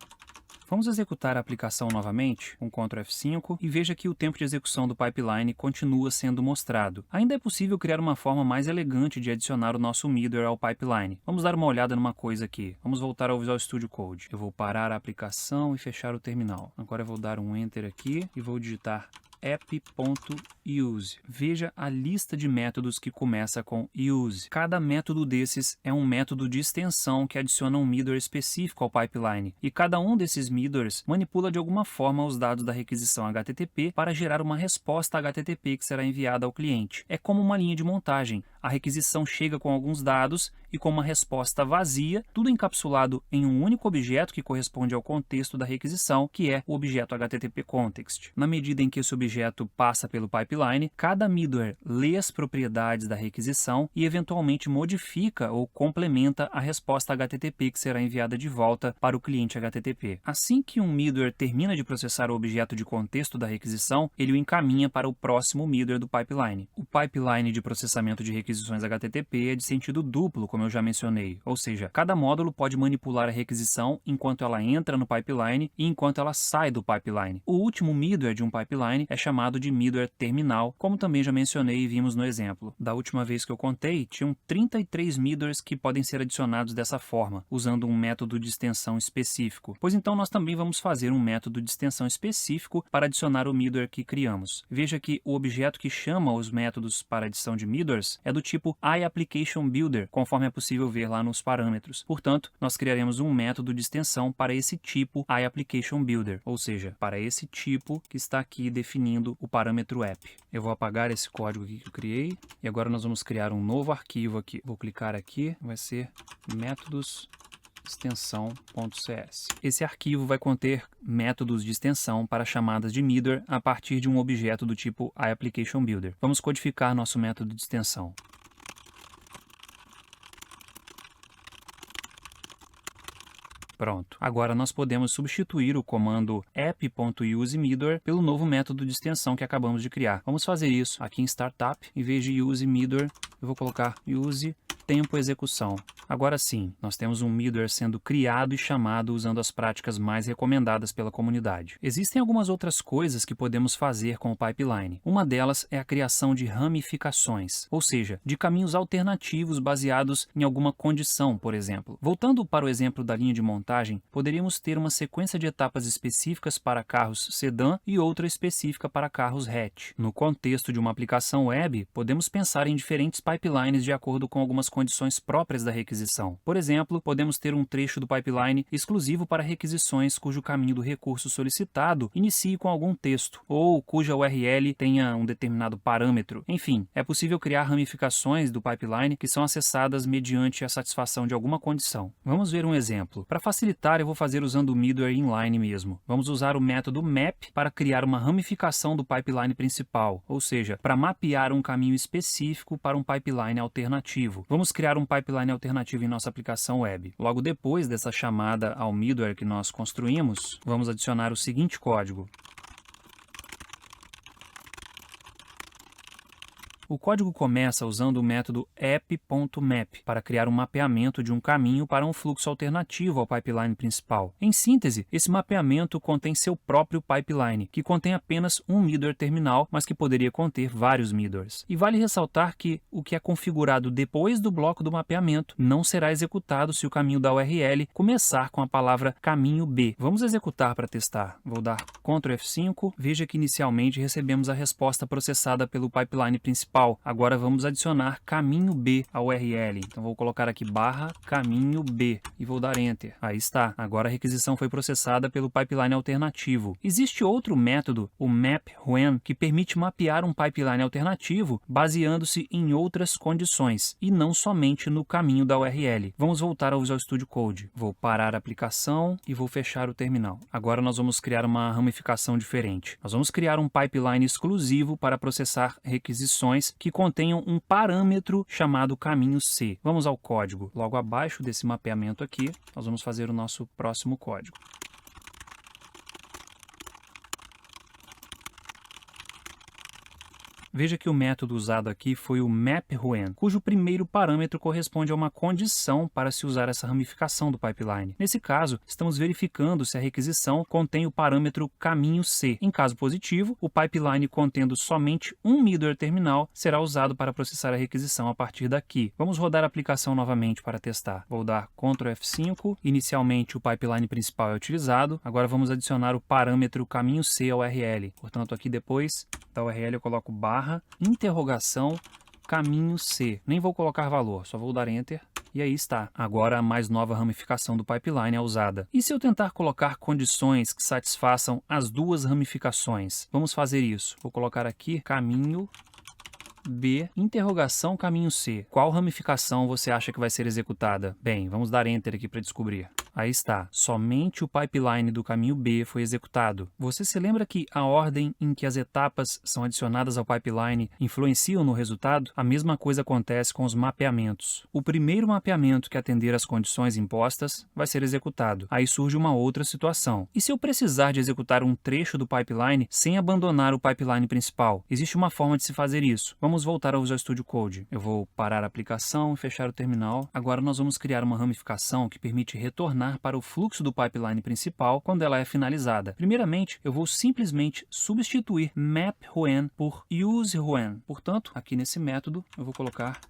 Speaker 1: Vamos executar a aplicação novamente, com Ctrl F5, e veja que o tempo de execução do pipeline continua sendo mostrado. Ainda é possível criar uma forma mais elegante de adicionar o nosso middleware ao pipeline. Vamos dar uma olhada numa coisa aqui. Vamos voltar ao Visual Studio Code. Eu vou parar a aplicação e fechar o terminal. Agora eu vou dar um Enter aqui e vou digitar app.use. Veja a lista de métodos que começa com use. Cada método desses é um método de extensão que adiciona um middleware específico ao pipeline. E cada um desses middlewares manipula de alguma forma os dados da requisição HTTP para gerar uma resposta HTTP que será enviada ao cliente. É como uma linha de montagem. A requisição chega com alguns dados e com uma resposta vazia, tudo encapsulado em um único objeto que corresponde ao contexto da requisição, que é o objeto HTTP context. Na medida em que esse objeto objeto passa pelo pipeline, cada middleware lê as propriedades da requisição e eventualmente modifica ou complementa a resposta HTTP que será enviada de volta para o cliente HTTP. Assim que um middleware termina de processar o objeto de contexto da requisição, ele o encaminha para o próximo middleware do pipeline. O pipeline de processamento de requisições HTTP é de sentido duplo, como eu já mencionei, ou seja, cada módulo pode manipular a requisição enquanto ela entra no pipeline e enquanto ela sai do pipeline. O último middleware de um pipeline é chamado de middleware terminal, como também já mencionei e vimos no exemplo. Da última vez que eu contei, tinham 33 middlewares que podem ser adicionados dessa forma, usando um método de extensão específico. Pois então nós também vamos fazer um método de extensão específico para adicionar o middleware que criamos. Veja que o objeto que chama os métodos para adição de middlewares é do tipo iApplicationBuilder, conforme é possível ver lá nos parâmetros. Portanto, nós criaremos um método de extensão para esse tipo iApplicationBuilder, ou seja, para esse tipo que está aqui definindo o parâmetro app. Eu vou apagar esse código aqui que eu criei e agora nós vamos criar um novo arquivo aqui. Vou clicar aqui, vai ser métodos extensão.cs. Esse arquivo vai conter métodos de extensão para chamadas de middleware a partir de um objeto do tipo iApplicationBuilder. Vamos codificar nosso método de extensão. Pronto. Agora nós podemos substituir o comando app.useMiddleware pelo novo método de extensão que acabamos de criar. Vamos fazer isso aqui em Startup. Em vez de useMiddleware, eu vou colocar use tempo execução. Agora sim, nós temos um middleware sendo criado e chamado usando as práticas mais recomendadas pela comunidade. Existem algumas outras coisas que podemos fazer com o pipeline. Uma delas é a criação de ramificações, ou seja, de caminhos alternativos baseados em alguma condição, por exemplo. Voltando para o exemplo da linha de montagem, poderíamos ter uma sequência de etapas específicas para carros sedã e outra específica para carros hatch. No contexto de uma aplicação web, podemos pensar em diferentes pipelines de acordo com algumas condições próprias da requisição. Por exemplo, podemos ter um trecho do pipeline exclusivo para requisições cujo caminho do recurso solicitado inicie com algum texto, ou cuja URL tenha um determinado parâmetro. Enfim, é possível criar ramificações do pipeline que são acessadas mediante a satisfação de alguma condição. Vamos ver um exemplo. Para facilitar, eu vou fazer usando o middleware inline mesmo. Vamos usar o método map para criar uma ramificação do pipeline principal, ou seja, para mapear um caminho específico para um pipeline alternativo. Vamos criar um pipeline alternativo em nossa aplicação web. Logo depois dessa chamada ao middleware que nós construímos, vamos adicionar o seguinte código. O código começa usando o método app.map para criar um mapeamento de um caminho para um fluxo alternativo ao pipeline principal. Em síntese, esse mapeamento contém seu próprio pipeline, que contém apenas um middleware terminal, mas que poderia conter vários middlewares. E vale ressaltar que o que é configurado depois do bloco do mapeamento não será executado se o caminho da URL começar com a palavra caminho B. Vamos executar para testar. Vou dar Ctrl F5. Veja que inicialmente recebemos a resposta processada pelo pipeline principal. Agora vamos adicionar caminho B à URL. Então vou colocar aqui /caminho B e vou dar Enter. Aí está. Agora a requisição foi processada pelo pipeline alternativo. Existe outro método, o map_when, que permite mapear um pipeline alternativo baseando-se em outras condições e não somente no caminho da URL. Vamos voltar ao Visual Studio Code. Vou parar a aplicação e vou fechar o terminal. Agora nós vamos criar uma ramificação diferente. Nós vamos criar um pipeline exclusivo para processar requisições que contenham um parâmetro chamado caminho C. Vamos ao código. Logo abaixo desse mapeamento aqui, nós vamos fazer o nosso próximo código. Veja que o método usado aqui foi o map_when, cujo primeiro parâmetro corresponde a uma condição para se usar essa ramificação do pipeline. Nesse caso, estamos verificando se a requisição contém o parâmetro caminho C. Em caso positivo, o pipeline contendo somente um middleware terminal será usado para processar a requisição a partir daqui. Vamos rodar a aplicação novamente para testar. Vou dar Ctrl F5. Inicialmente o pipeline principal é utilizado. Agora vamos adicionar o parâmetro caminho C ao URL. Portanto, aqui depois da URL eu coloco /interrogação caminho C. Nem vou colocar valor, só vou dar Enter. E aí está. Agora a mais nova ramificação do pipeline é usada. E se eu tentar colocar condições que satisfaçam as duas ramificações? Vamos fazer isso. Vou colocar aqui caminho B, interrogação caminho C. Qual ramificação você acha que vai ser executada? Bem, vamos dar Enter aqui para descobrir. Aí está, somente o pipeline do caminho B foi executado. Você se lembra que a ordem em que as etapas são adicionadas ao pipeline influenciam no resultado? A mesma coisa acontece com os mapeamentos. O primeiro mapeamento que atender às condições impostas vai ser executado. Aí surge uma outra situação. E se eu precisar de executar um trecho do pipeline sem abandonar o pipeline principal? Existe uma forma de se fazer isso. Vamos voltar ao Visual Studio Code. Eu vou parar a aplicação e fechar o terminal. Agora nós vamos criar uma ramificação que permite retornar para o fluxo do pipeline principal quando ela é finalizada. Primeiramente, eu vou simplesmente substituir map_when por use_when. Portanto, aqui nesse método, eu vou colocar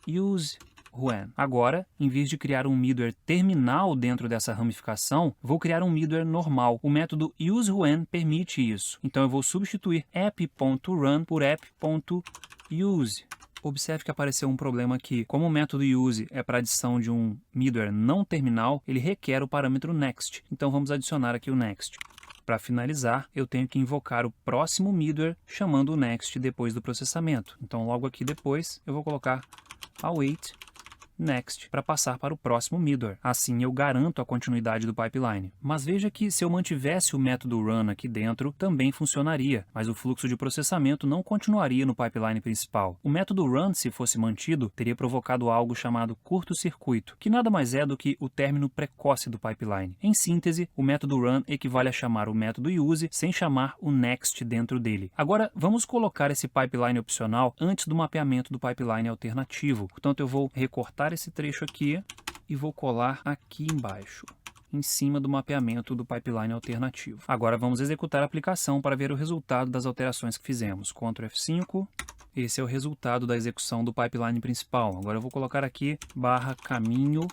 Speaker 1: use_when. Agora, em vez de criar um middleware terminal dentro dessa ramificação, vou criar um middleware normal. O método use_when permite isso. Então, eu vou substituir app.run por app.use. Observe que apareceu um problema aqui. Como o método use é para adição de um middleware não terminal, ele requer o parâmetro next. Então vamos adicionar aqui o next. Para finalizar, eu tenho que invocar o próximo middleware chamando o next depois do processamento. Então logo aqui depois eu vou colocar await next para passar para o próximo middleware. Assim eu garanto a continuidade do pipeline. Mas veja que se eu mantivesse o método run aqui dentro, também funcionaria, mas o fluxo de processamento não continuaria no pipeline principal. O método run, se fosse mantido, teria provocado algo chamado curto-circuito, que nada mais é do que o término precoce do pipeline. Em síntese, o método run equivale a chamar o método use sem chamar o next dentro dele. Agora, vamos colocar esse pipeline opcional antes do mapeamento do pipeline alternativo. Portanto, eu vou recortar esse trecho aqui e vou colar aqui embaixo, em cima do mapeamento do pipeline alternativo. Agora vamos executar a aplicação para ver o resultado das alterações que fizemos. Ctrl F5. Esse é o resultado da execução do pipeline principal. Agora eu vou colocar aqui /caminho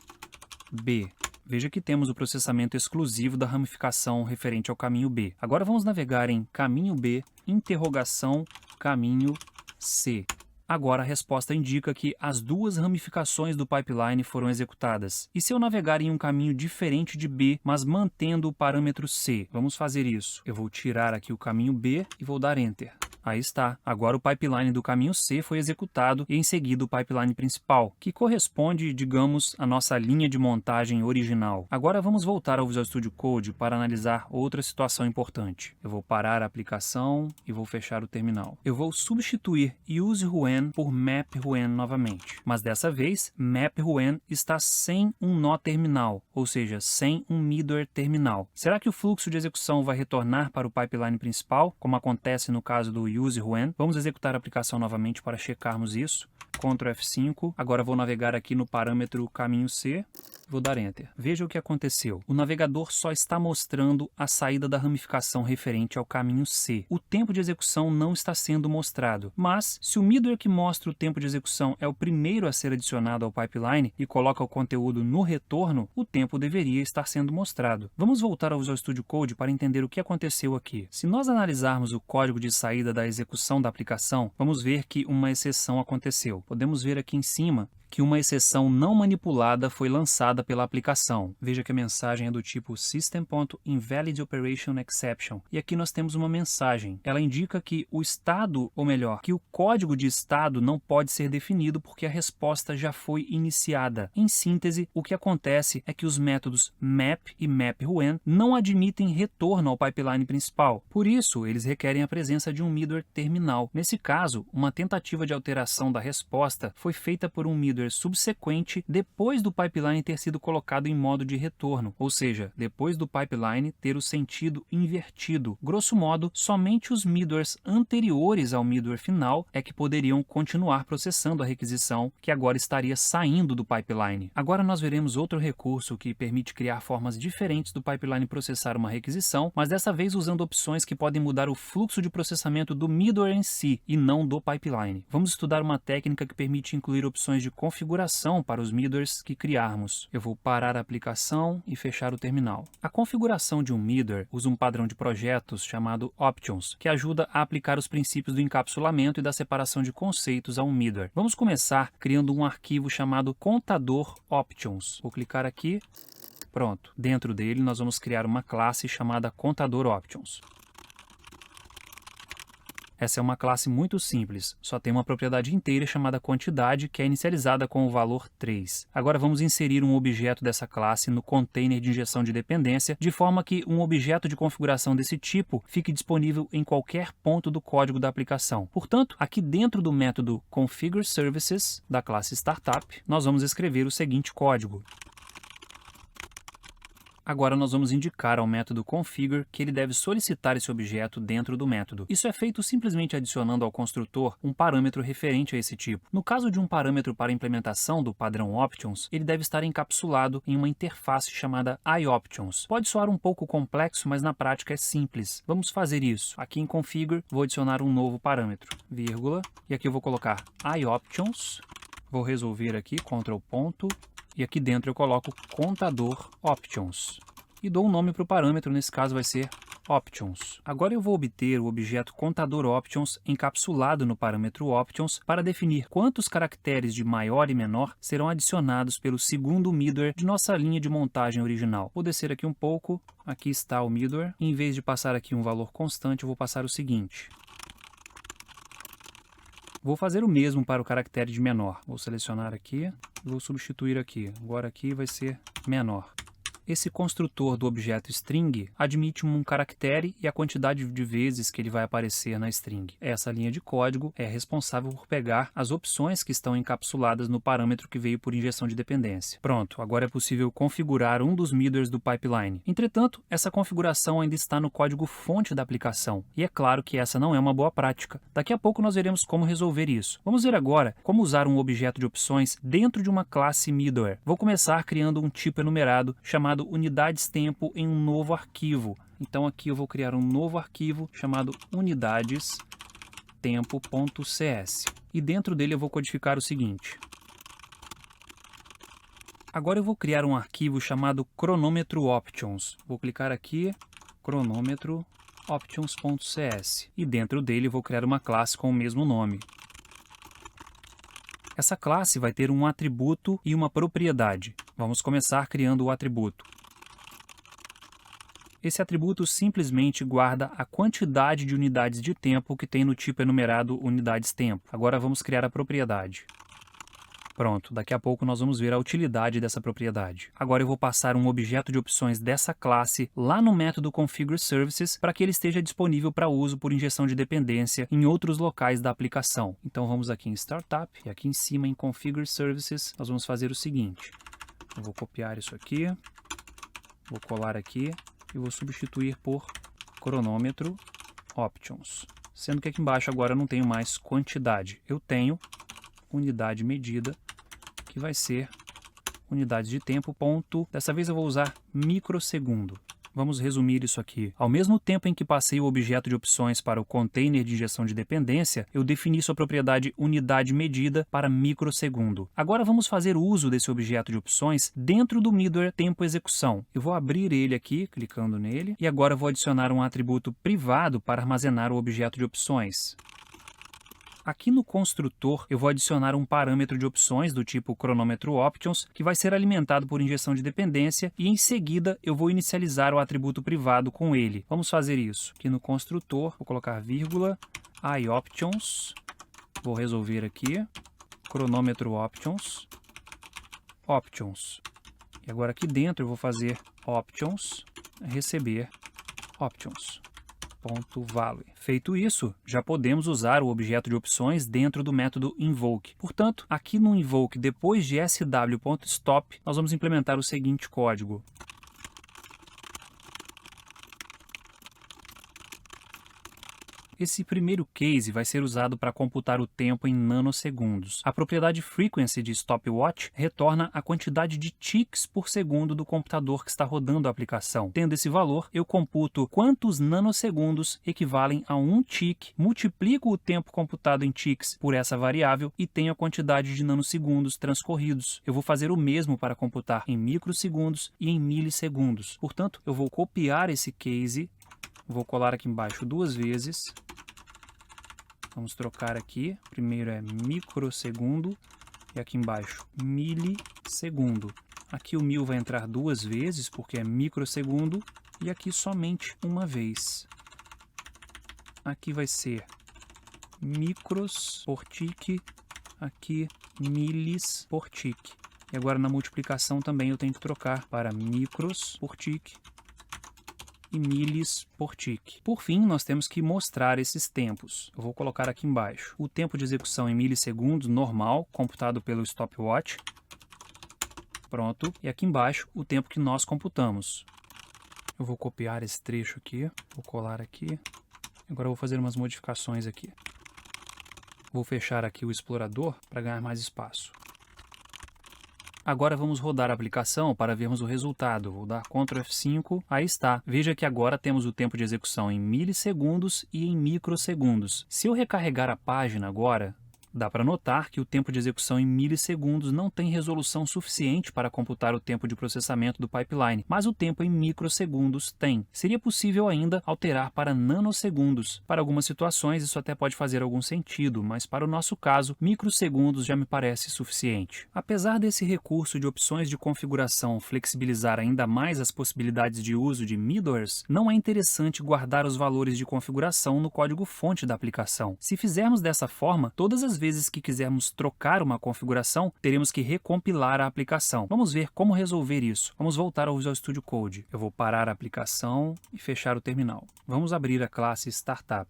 Speaker 1: B. Veja que temos o processamento exclusivo da ramificação referente ao caminho B. Agora vamos navegar em caminho B, interrogação, caminho C. Agora a resposta indica que as duas ramificações do pipeline foram executadas. E se eu navegar em um caminho diferente de B, mas mantendo o parâmetro C? Vamos fazer isso. Eu vou tirar aqui o caminho B e vou dar Enter. Aí está. Agora o pipeline do caminho C foi executado e em seguida o pipeline principal, que corresponde, digamos, à nossa linha de montagem original. Agora vamos voltar ao Visual Studio Code para analisar outra situação importante. Eu vou parar a aplicação e vou fechar o terminal. Eu vou substituir use_when por map_when novamente, mas dessa vez map_when está sem um nó terminal, ou seja, sem um middleware terminal. Será que o fluxo de execução vai retornar para o pipeline principal, como acontece no caso do use_when? Vamos executar a aplicação novamente para checarmos isso. Ctrl F5. Agora vou navegar aqui no parâmetro caminho C. Vou dar Enter. Veja o que aconteceu. O navegador só está mostrando a saída da ramificação referente ao caminho C. O tempo de execução não está sendo mostrado. Mas, se o middleware que mostra o tempo de execução é o primeiro a ser adicionado ao pipeline e coloca o conteúdo no retorno, o tempo deveria estar sendo mostrado. Vamos voltar ao Visual Studio Code para entender o que aconteceu aqui. Se nós analisarmos o código de saída da execução da aplicação, vamos ver que uma exceção aconteceu. Podemos ver aqui em cima que uma exceção não manipulada foi lançada pela aplicação. Veja que a mensagem é do tipo system.invalidoperation_exception. E aqui nós temos uma mensagem. Ela indica que o estado, ou melhor, que o código de estado não pode ser definido porque a resposta já foi iniciada. Em síntese, o que acontece é que os métodos map e map_when não admitem retorno ao pipeline principal. Por isso, eles requerem a presença de um middleware terminal. Nesse caso, uma tentativa de alteração da resposta foi feita por um middleware subsequente depois do pipeline ter sido colocado em modo de retorno, ou seja, depois do pipeline ter o sentido invertido. Grosso modo, somente os middlewares anteriores ao middleware final é que poderiam continuar processando a requisição que agora estaria saindo do pipeline. Agora nós veremos outro recurso que permite criar formas diferentes do pipeline processar uma requisição, mas dessa vez usando opções que podem mudar o fluxo de processamento do middleware em si e não do pipeline. Vamos estudar uma técnica que permite incluir opções de configuração para os middlewares que criarmos. Eu vou parar a aplicação e fechar o terminal. A configuração de um middleware usa um padrão de projetos chamado Options, que ajuda a aplicar os princípios do encapsulamento e da separação de conceitos a um middleware. Vamos começar criando um arquivo chamado contador Options. Vou clicar aqui. Pronto. Dentro dele nós vamos criar uma classe chamada contador Options. Essa é uma classe muito simples, só tem uma propriedade inteira chamada quantidade, que é inicializada com o valor 3. Agora vamos inserir um objeto dessa classe no container de injeção de dependência, de forma que um objeto de configuração desse tipo fique disponível em qualquer ponto do código da aplicação. Portanto, aqui dentro do método configureServices da classe Startup, nós vamos escrever o seguinte código. Agora nós vamos indicar ao método configure que ele deve solicitar esse objeto dentro do método. Isso é feito simplesmente adicionando ao construtor um parâmetro referente a esse tipo. No caso de um parâmetro para implementação do padrão Options, ele deve estar encapsulado em uma interface chamada iOptions. Pode soar um pouco complexo, mas na prática é simples. Vamos fazer isso. Aqui em configure, vou adicionar um novo parâmetro, vírgula, e aqui eu vou colocar iOptions, vou resolver aqui, Ctrl ponto, e aqui dentro eu coloco contador options. E dou um nome para o parâmetro, nesse caso vai ser options. Agora eu vou obter o objeto contador options encapsulado no parâmetro options para definir quantos caracteres de maior e menor serão adicionados pelo segundo middleware de nossa linha de montagem original. Vou descer aqui um pouco, aqui está o middleware. Em vez de passar aqui um valor constante, eu vou passar o seguinte. Vou fazer o mesmo para o caractere de menor. Vou selecionar aqui, vou substituir aqui. Agora aqui vai ser menor. Esse construtor do objeto string admite um caractere e a quantidade de vezes que ele vai aparecer na string. Essa linha de código é responsável por pegar as opções que estão encapsuladas no parâmetro que veio por injeção de dependência. Pronto, agora é possível configurar um dos middlers do pipeline. Entretanto, essa configuração ainda está no código fonte da aplicação. E é claro que essa não é uma boa prática. Daqui a pouco nós veremos como resolver isso. Vamos ver agora como usar um objeto de opções dentro de uma classe middleware. Vou começar criando um tipo enumerado chamado unidades tempo em um novo arquivo. Então aqui eu vou criar um novo arquivo chamado unidades tempo.cs. E dentro dele eu vou codificar o seguinte. Agora eu vou criar um arquivo chamado cronômetro options. Vou clicar aqui, cronômetro options.cs. E dentro dele eu vou criar uma classe com o mesmo nome. Essa classe vai ter um atributo e uma propriedade. Vamos começar criando o atributo. Esse atributo simplesmente guarda a quantidade de unidades de tempo que tem no tipo enumerado unidades tempo. Agora vamos criar a propriedade. Pronto, daqui a pouco nós vamos ver a utilidade dessa propriedade. Agora eu vou passar um objeto de opções dessa classe lá no método configureServices para que ele esteja disponível para uso por injeção de dependência em outros locais da aplicação. Então vamos aqui em Startup e aqui em cima em configureServices nós vamos fazer o seguinte. Eu vou copiar isso aqui, vou colar aqui e vou substituir por cronômetro options. Sendo que aqui embaixo agora eu não tenho mais quantidade, eu tenho unidade medida, que vai ser unidade de tempo, ponto. Dessa vez eu vou usar microsegundo. Vamos resumir isso aqui. Ao mesmo tempo em que passei o objeto de opções para o container de injeção de dependência, eu defini sua propriedade unidade medida para microsegundo. Agora vamos fazer uso desse objeto de opções dentro do middleware tempo execução. Eu vou abrir ele aqui, clicando nele, e agora vou adicionar um atributo privado para armazenar o objeto de opções. Aqui no construtor, eu vou adicionar um parâmetro de opções do tipo cronômetro options, que vai ser alimentado por injeção de dependência, e em seguida eu vou inicializar o atributo privado com ele. Vamos fazer isso. Aqui no construtor, vou colocar vírgula, iOptions, vou resolver aqui, cronômetro options, options. E agora aqui dentro eu vou fazer options, receber options. .value. Feito isso, já podemos usar o objeto de opções dentro do método invoke. Portanto, aqui no invoke, depois de sw.stop, nós vamos implementar o seguinte código. Esse primeiro case vai ser usado para computar o tempo em nanosegundos. A propriedade frequency de stopwatch retorna a quantidade de ticks por segundo do computador que está rodando a aplicação. Tendo esse valor, eu computo quantos nanosegundos equivalem a um tick, multiplico o tempo computado em ticks por essa variável e tenho a quantidade de nanosegundos transcorridos. Eu vou fazer o mesmo para computar em microsegundos e em milissegundos. Portanto, eu vou copiar esse case, vou colar aqui embaixo duas vezes. Vamos trocar aqui. Primeiro é microsegundo e aqui embaixo milissegundo. Aqui o 1000 vai entrar duas vezes porque é microsegundo e aqui somente uma vez. Aqui vai ser micros por tick, aqui milis por tick. E agora na multiplicação também eu tenho que trocar para micros por tick e milis por tick. Por fim, nós temos que mostrar esses tempos. Eu vou colocar aqui embaixo o tempo de execução em milissegundos normal, computado pelo stopwatch. Pronto. E aqui embaixo o tempo que nós computamos. Eu vou copiar esse trecho aqui, vou colar aqui. Agora eu vou fazer umas modificações aqui. Vou fechar aqui o explorador para ganhar mais espaço. Agora vamos rodar a aplicação para vermos o resultado. Vou dar Ctrl F5. Aí está. Veja que agora temos o tempo de execução em milissegundos e em microsegundos. Se eu recarregar a página agora, dá para notar que o tempo de execução em milissegundos não tem resolução suficiente para computar o tempo de processamento do pipeline, mas o tempo em microsegundos tem. Seria possível ainda alterar para nanosegundos. Para algumas situações isso até pode fazer algum sentido, mas para o nosso caso, microsegundos já me parece suficiente. Apesar desse recurso de opções de configuração flexibilizar ainda mais as possibilidades de uso de middlewares, não é interessante guardar os valores de configuração no código-fonte da aplicação. Se fizermos dessa forma, todas as vezes que quisermos trocar uma configuração, teremos que recompilar a aplicação. Vamos ver como resolver isso. Vamos voltar ao Visual Studio Code. Eu vou parar a aplicação e fechar o terminal. Vamos abrir a classe Startup.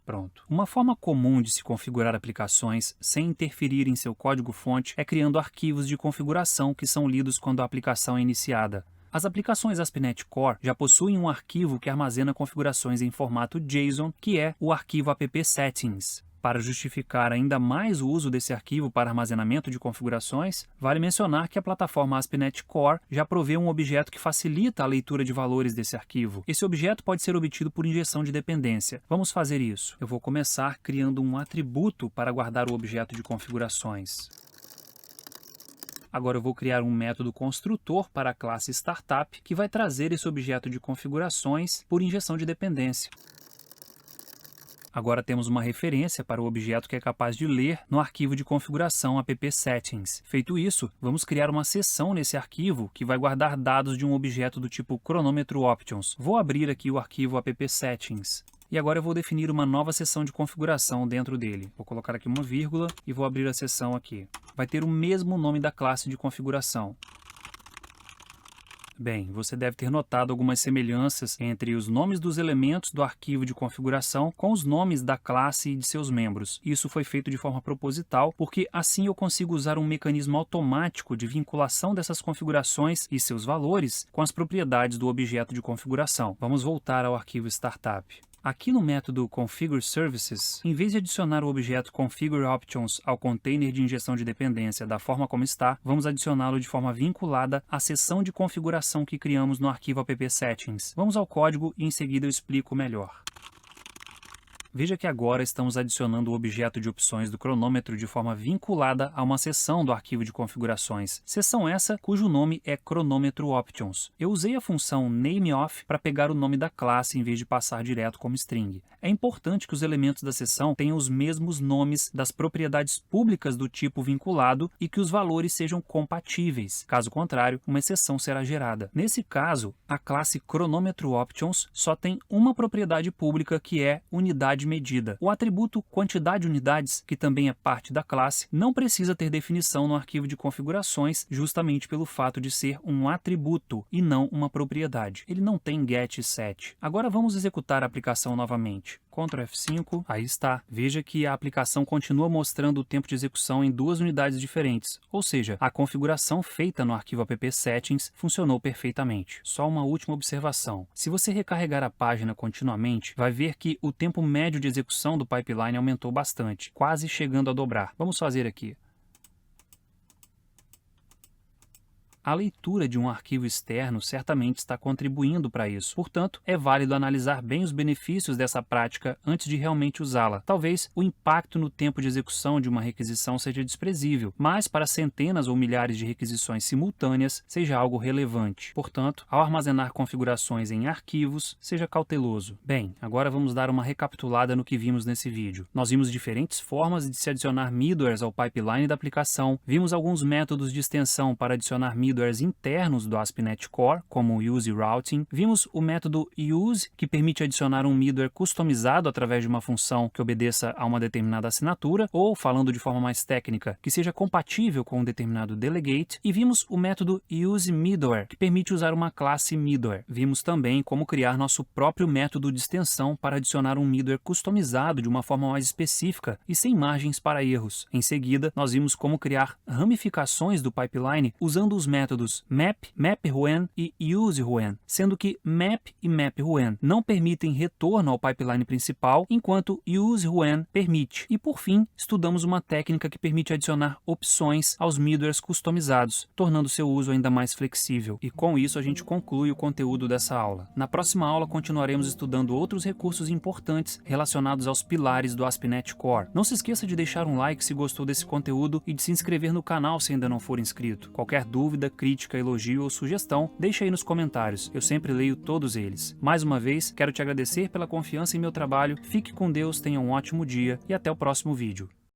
Speaker 1: Pronto. Uma forma comum de se configurar aplicações sem interferir em seu código-fonte é criando arquivos de configuração que são lidos quando a aplicação é iniciada. As aplicações ASP.NET Core já possuem um arquivo que armazena configurações em formato JSON, que é o arquivo app-settings. Para justificar ainda mais o uso desse arquivo para armazenamento de configurações, vale mencionar que a plataforma ASP.NET Core já provê um objeto que facilita a leitura de valores desse arquivo. Esse objeto pode ser obtido por injeção de dependência. Vamos fazer isso. Eu vou começar criando um atributo para guardar o objeto de configurações. Agora eu vou criar um método construtor para a classe Startup que vai trazer esse objeto de configurações por injeção de dependência. Agora temos uma referência para o objeto que é capaz de ler no arquivo de configuração app-settings. Feito isso, vamos criar uma seção nesse arquivo que vai guardar dados de um objeto do tipo chronometro-options. Vou abrir aqui o arquivo app-settings. E agora eu vou definir uma nova seção de configuração dentro dele. Vou colocar aqui uma vírgula e vou abrir a seção aqui. Vai ter o mesmo nome da classe de configuração. Bem, você deve ter notado algumas semelhanças entre os nomes dos elementos do arquivo de configuração com os nomes da classe e de seus membros. Isso foi feito de forma proposital, porque assim eu consigo usar um mecanismo automático de vinculação dessas configurações e seus valores com as propriedades do objeto de configuração. Vamos voltar ao arquivo Startup. Aqui no método configureServices, em vez de adicionar o objeto configureOptions ao container de injeção de dependência da forma como está, vamos adicioná-lo de forma vinculada à seção de configuração que criamos no arquivo app-settings. Vamos ao código e em seguida eu explico melhor. Veja que agora estamos adicionando o objeto de opções do cronômetro de forma vinculada a uma seção do arquivo de configurações. Seção essa cujo nome é chronometro-options. Eu usei a função nameOf para pegar o nome da classe em vez de passar direto como string. É importante que os elementos da seção tenham os mesmos nomes das propriedades públicas do tipo vinculado e que os valores sejam compatíveis. Caso contrário, uma exceção será gerada. Nesse caso, a classe chronometro-options só tem uma propriedade pública que é unidade medida. O atributo quantidade de unidades, que também é parte da classe, não precisa ter definição no arquivo de configurações, justamente pelo fato de ser um atributo e não uma propriedade. Ele não tem get e set. Agora vamos executar a aplicação novamente. Ctrl F5, aí está. Veja que a aplicação continua mostrando o tempo de execução em duas unidades diferentes, ou seja, a configuração feita no arquivo app-settings funcionou perfeitamente. Só uma última observação. Se você recarregar a página continuamente, vai ver que o tempo médio de execução do pipeline aumentou bastante, quase chegando a dobrar. Vamos fazer aqui. A leitura de um arquivo externo certamente está contribuindo para isso. Portanto, é válido analisar bem os benefícios dessa prática antes de realmente usá-la. Talvez o impacto no tempo de execução de uma requisição seja desprezível, mas para centenas ou milhares de requisições simultâneas seja algo relevante. Portanto, ao armazenar configurações em arquivos, seja cauteloso. Bem, agora vamos dar uma recapitulada no que vimos nesse vídeo. Nós vimos diferentes formas de se adicionar middlewares ao pipeline da aplicação, vimos alguns métodos de extensão para adicionar middlewares middlewares internos do ASP.NET Core, como o Use Routing. Vimos o método Use, que permite adicionar um middleware customizado através de uma função que obedeça a uma determinada assinatura, ou, falando de forma mais técnica, que seja compatível com um determinado delegate. E vimos o método Use Middleware, que permite usar uma classe middleware. Vimos também como criar nosso próprio método de extensão para adicionar um middleware customizado de uma forma mais específica e sem margens para erros. Em seguida, nós vimos como criar ramificações do pipeline usando os métodos map, map-when e use-when, sendo que map e map-when não permitem retorno ao pipeline principal, enquanto use-when permite. E por fim, estudamos uma técnica que permite adicionar opções aos middlewares customizados, tornando seu uso ainda mais flexível. E com isso a gente conclui o conteúdo dessa aula. Na próxima aula continuaremos estudando outros recursos importantes relacionados aos pilares do ASP.NET Core. Não se esqueça de deixar um like se gostou desse conteúdo e de se inscrever no canal se ainda não for inscrito. Qualquer dúvida, crítica, elogio ou sugestão, deixa aí nos comentários. Eu sempre leio todos eles. Mais uma vez, quero te agradecer pela confiança em meu trabalho. Fique com Deus, tenha um ótimo dia e até o próximo vídeo.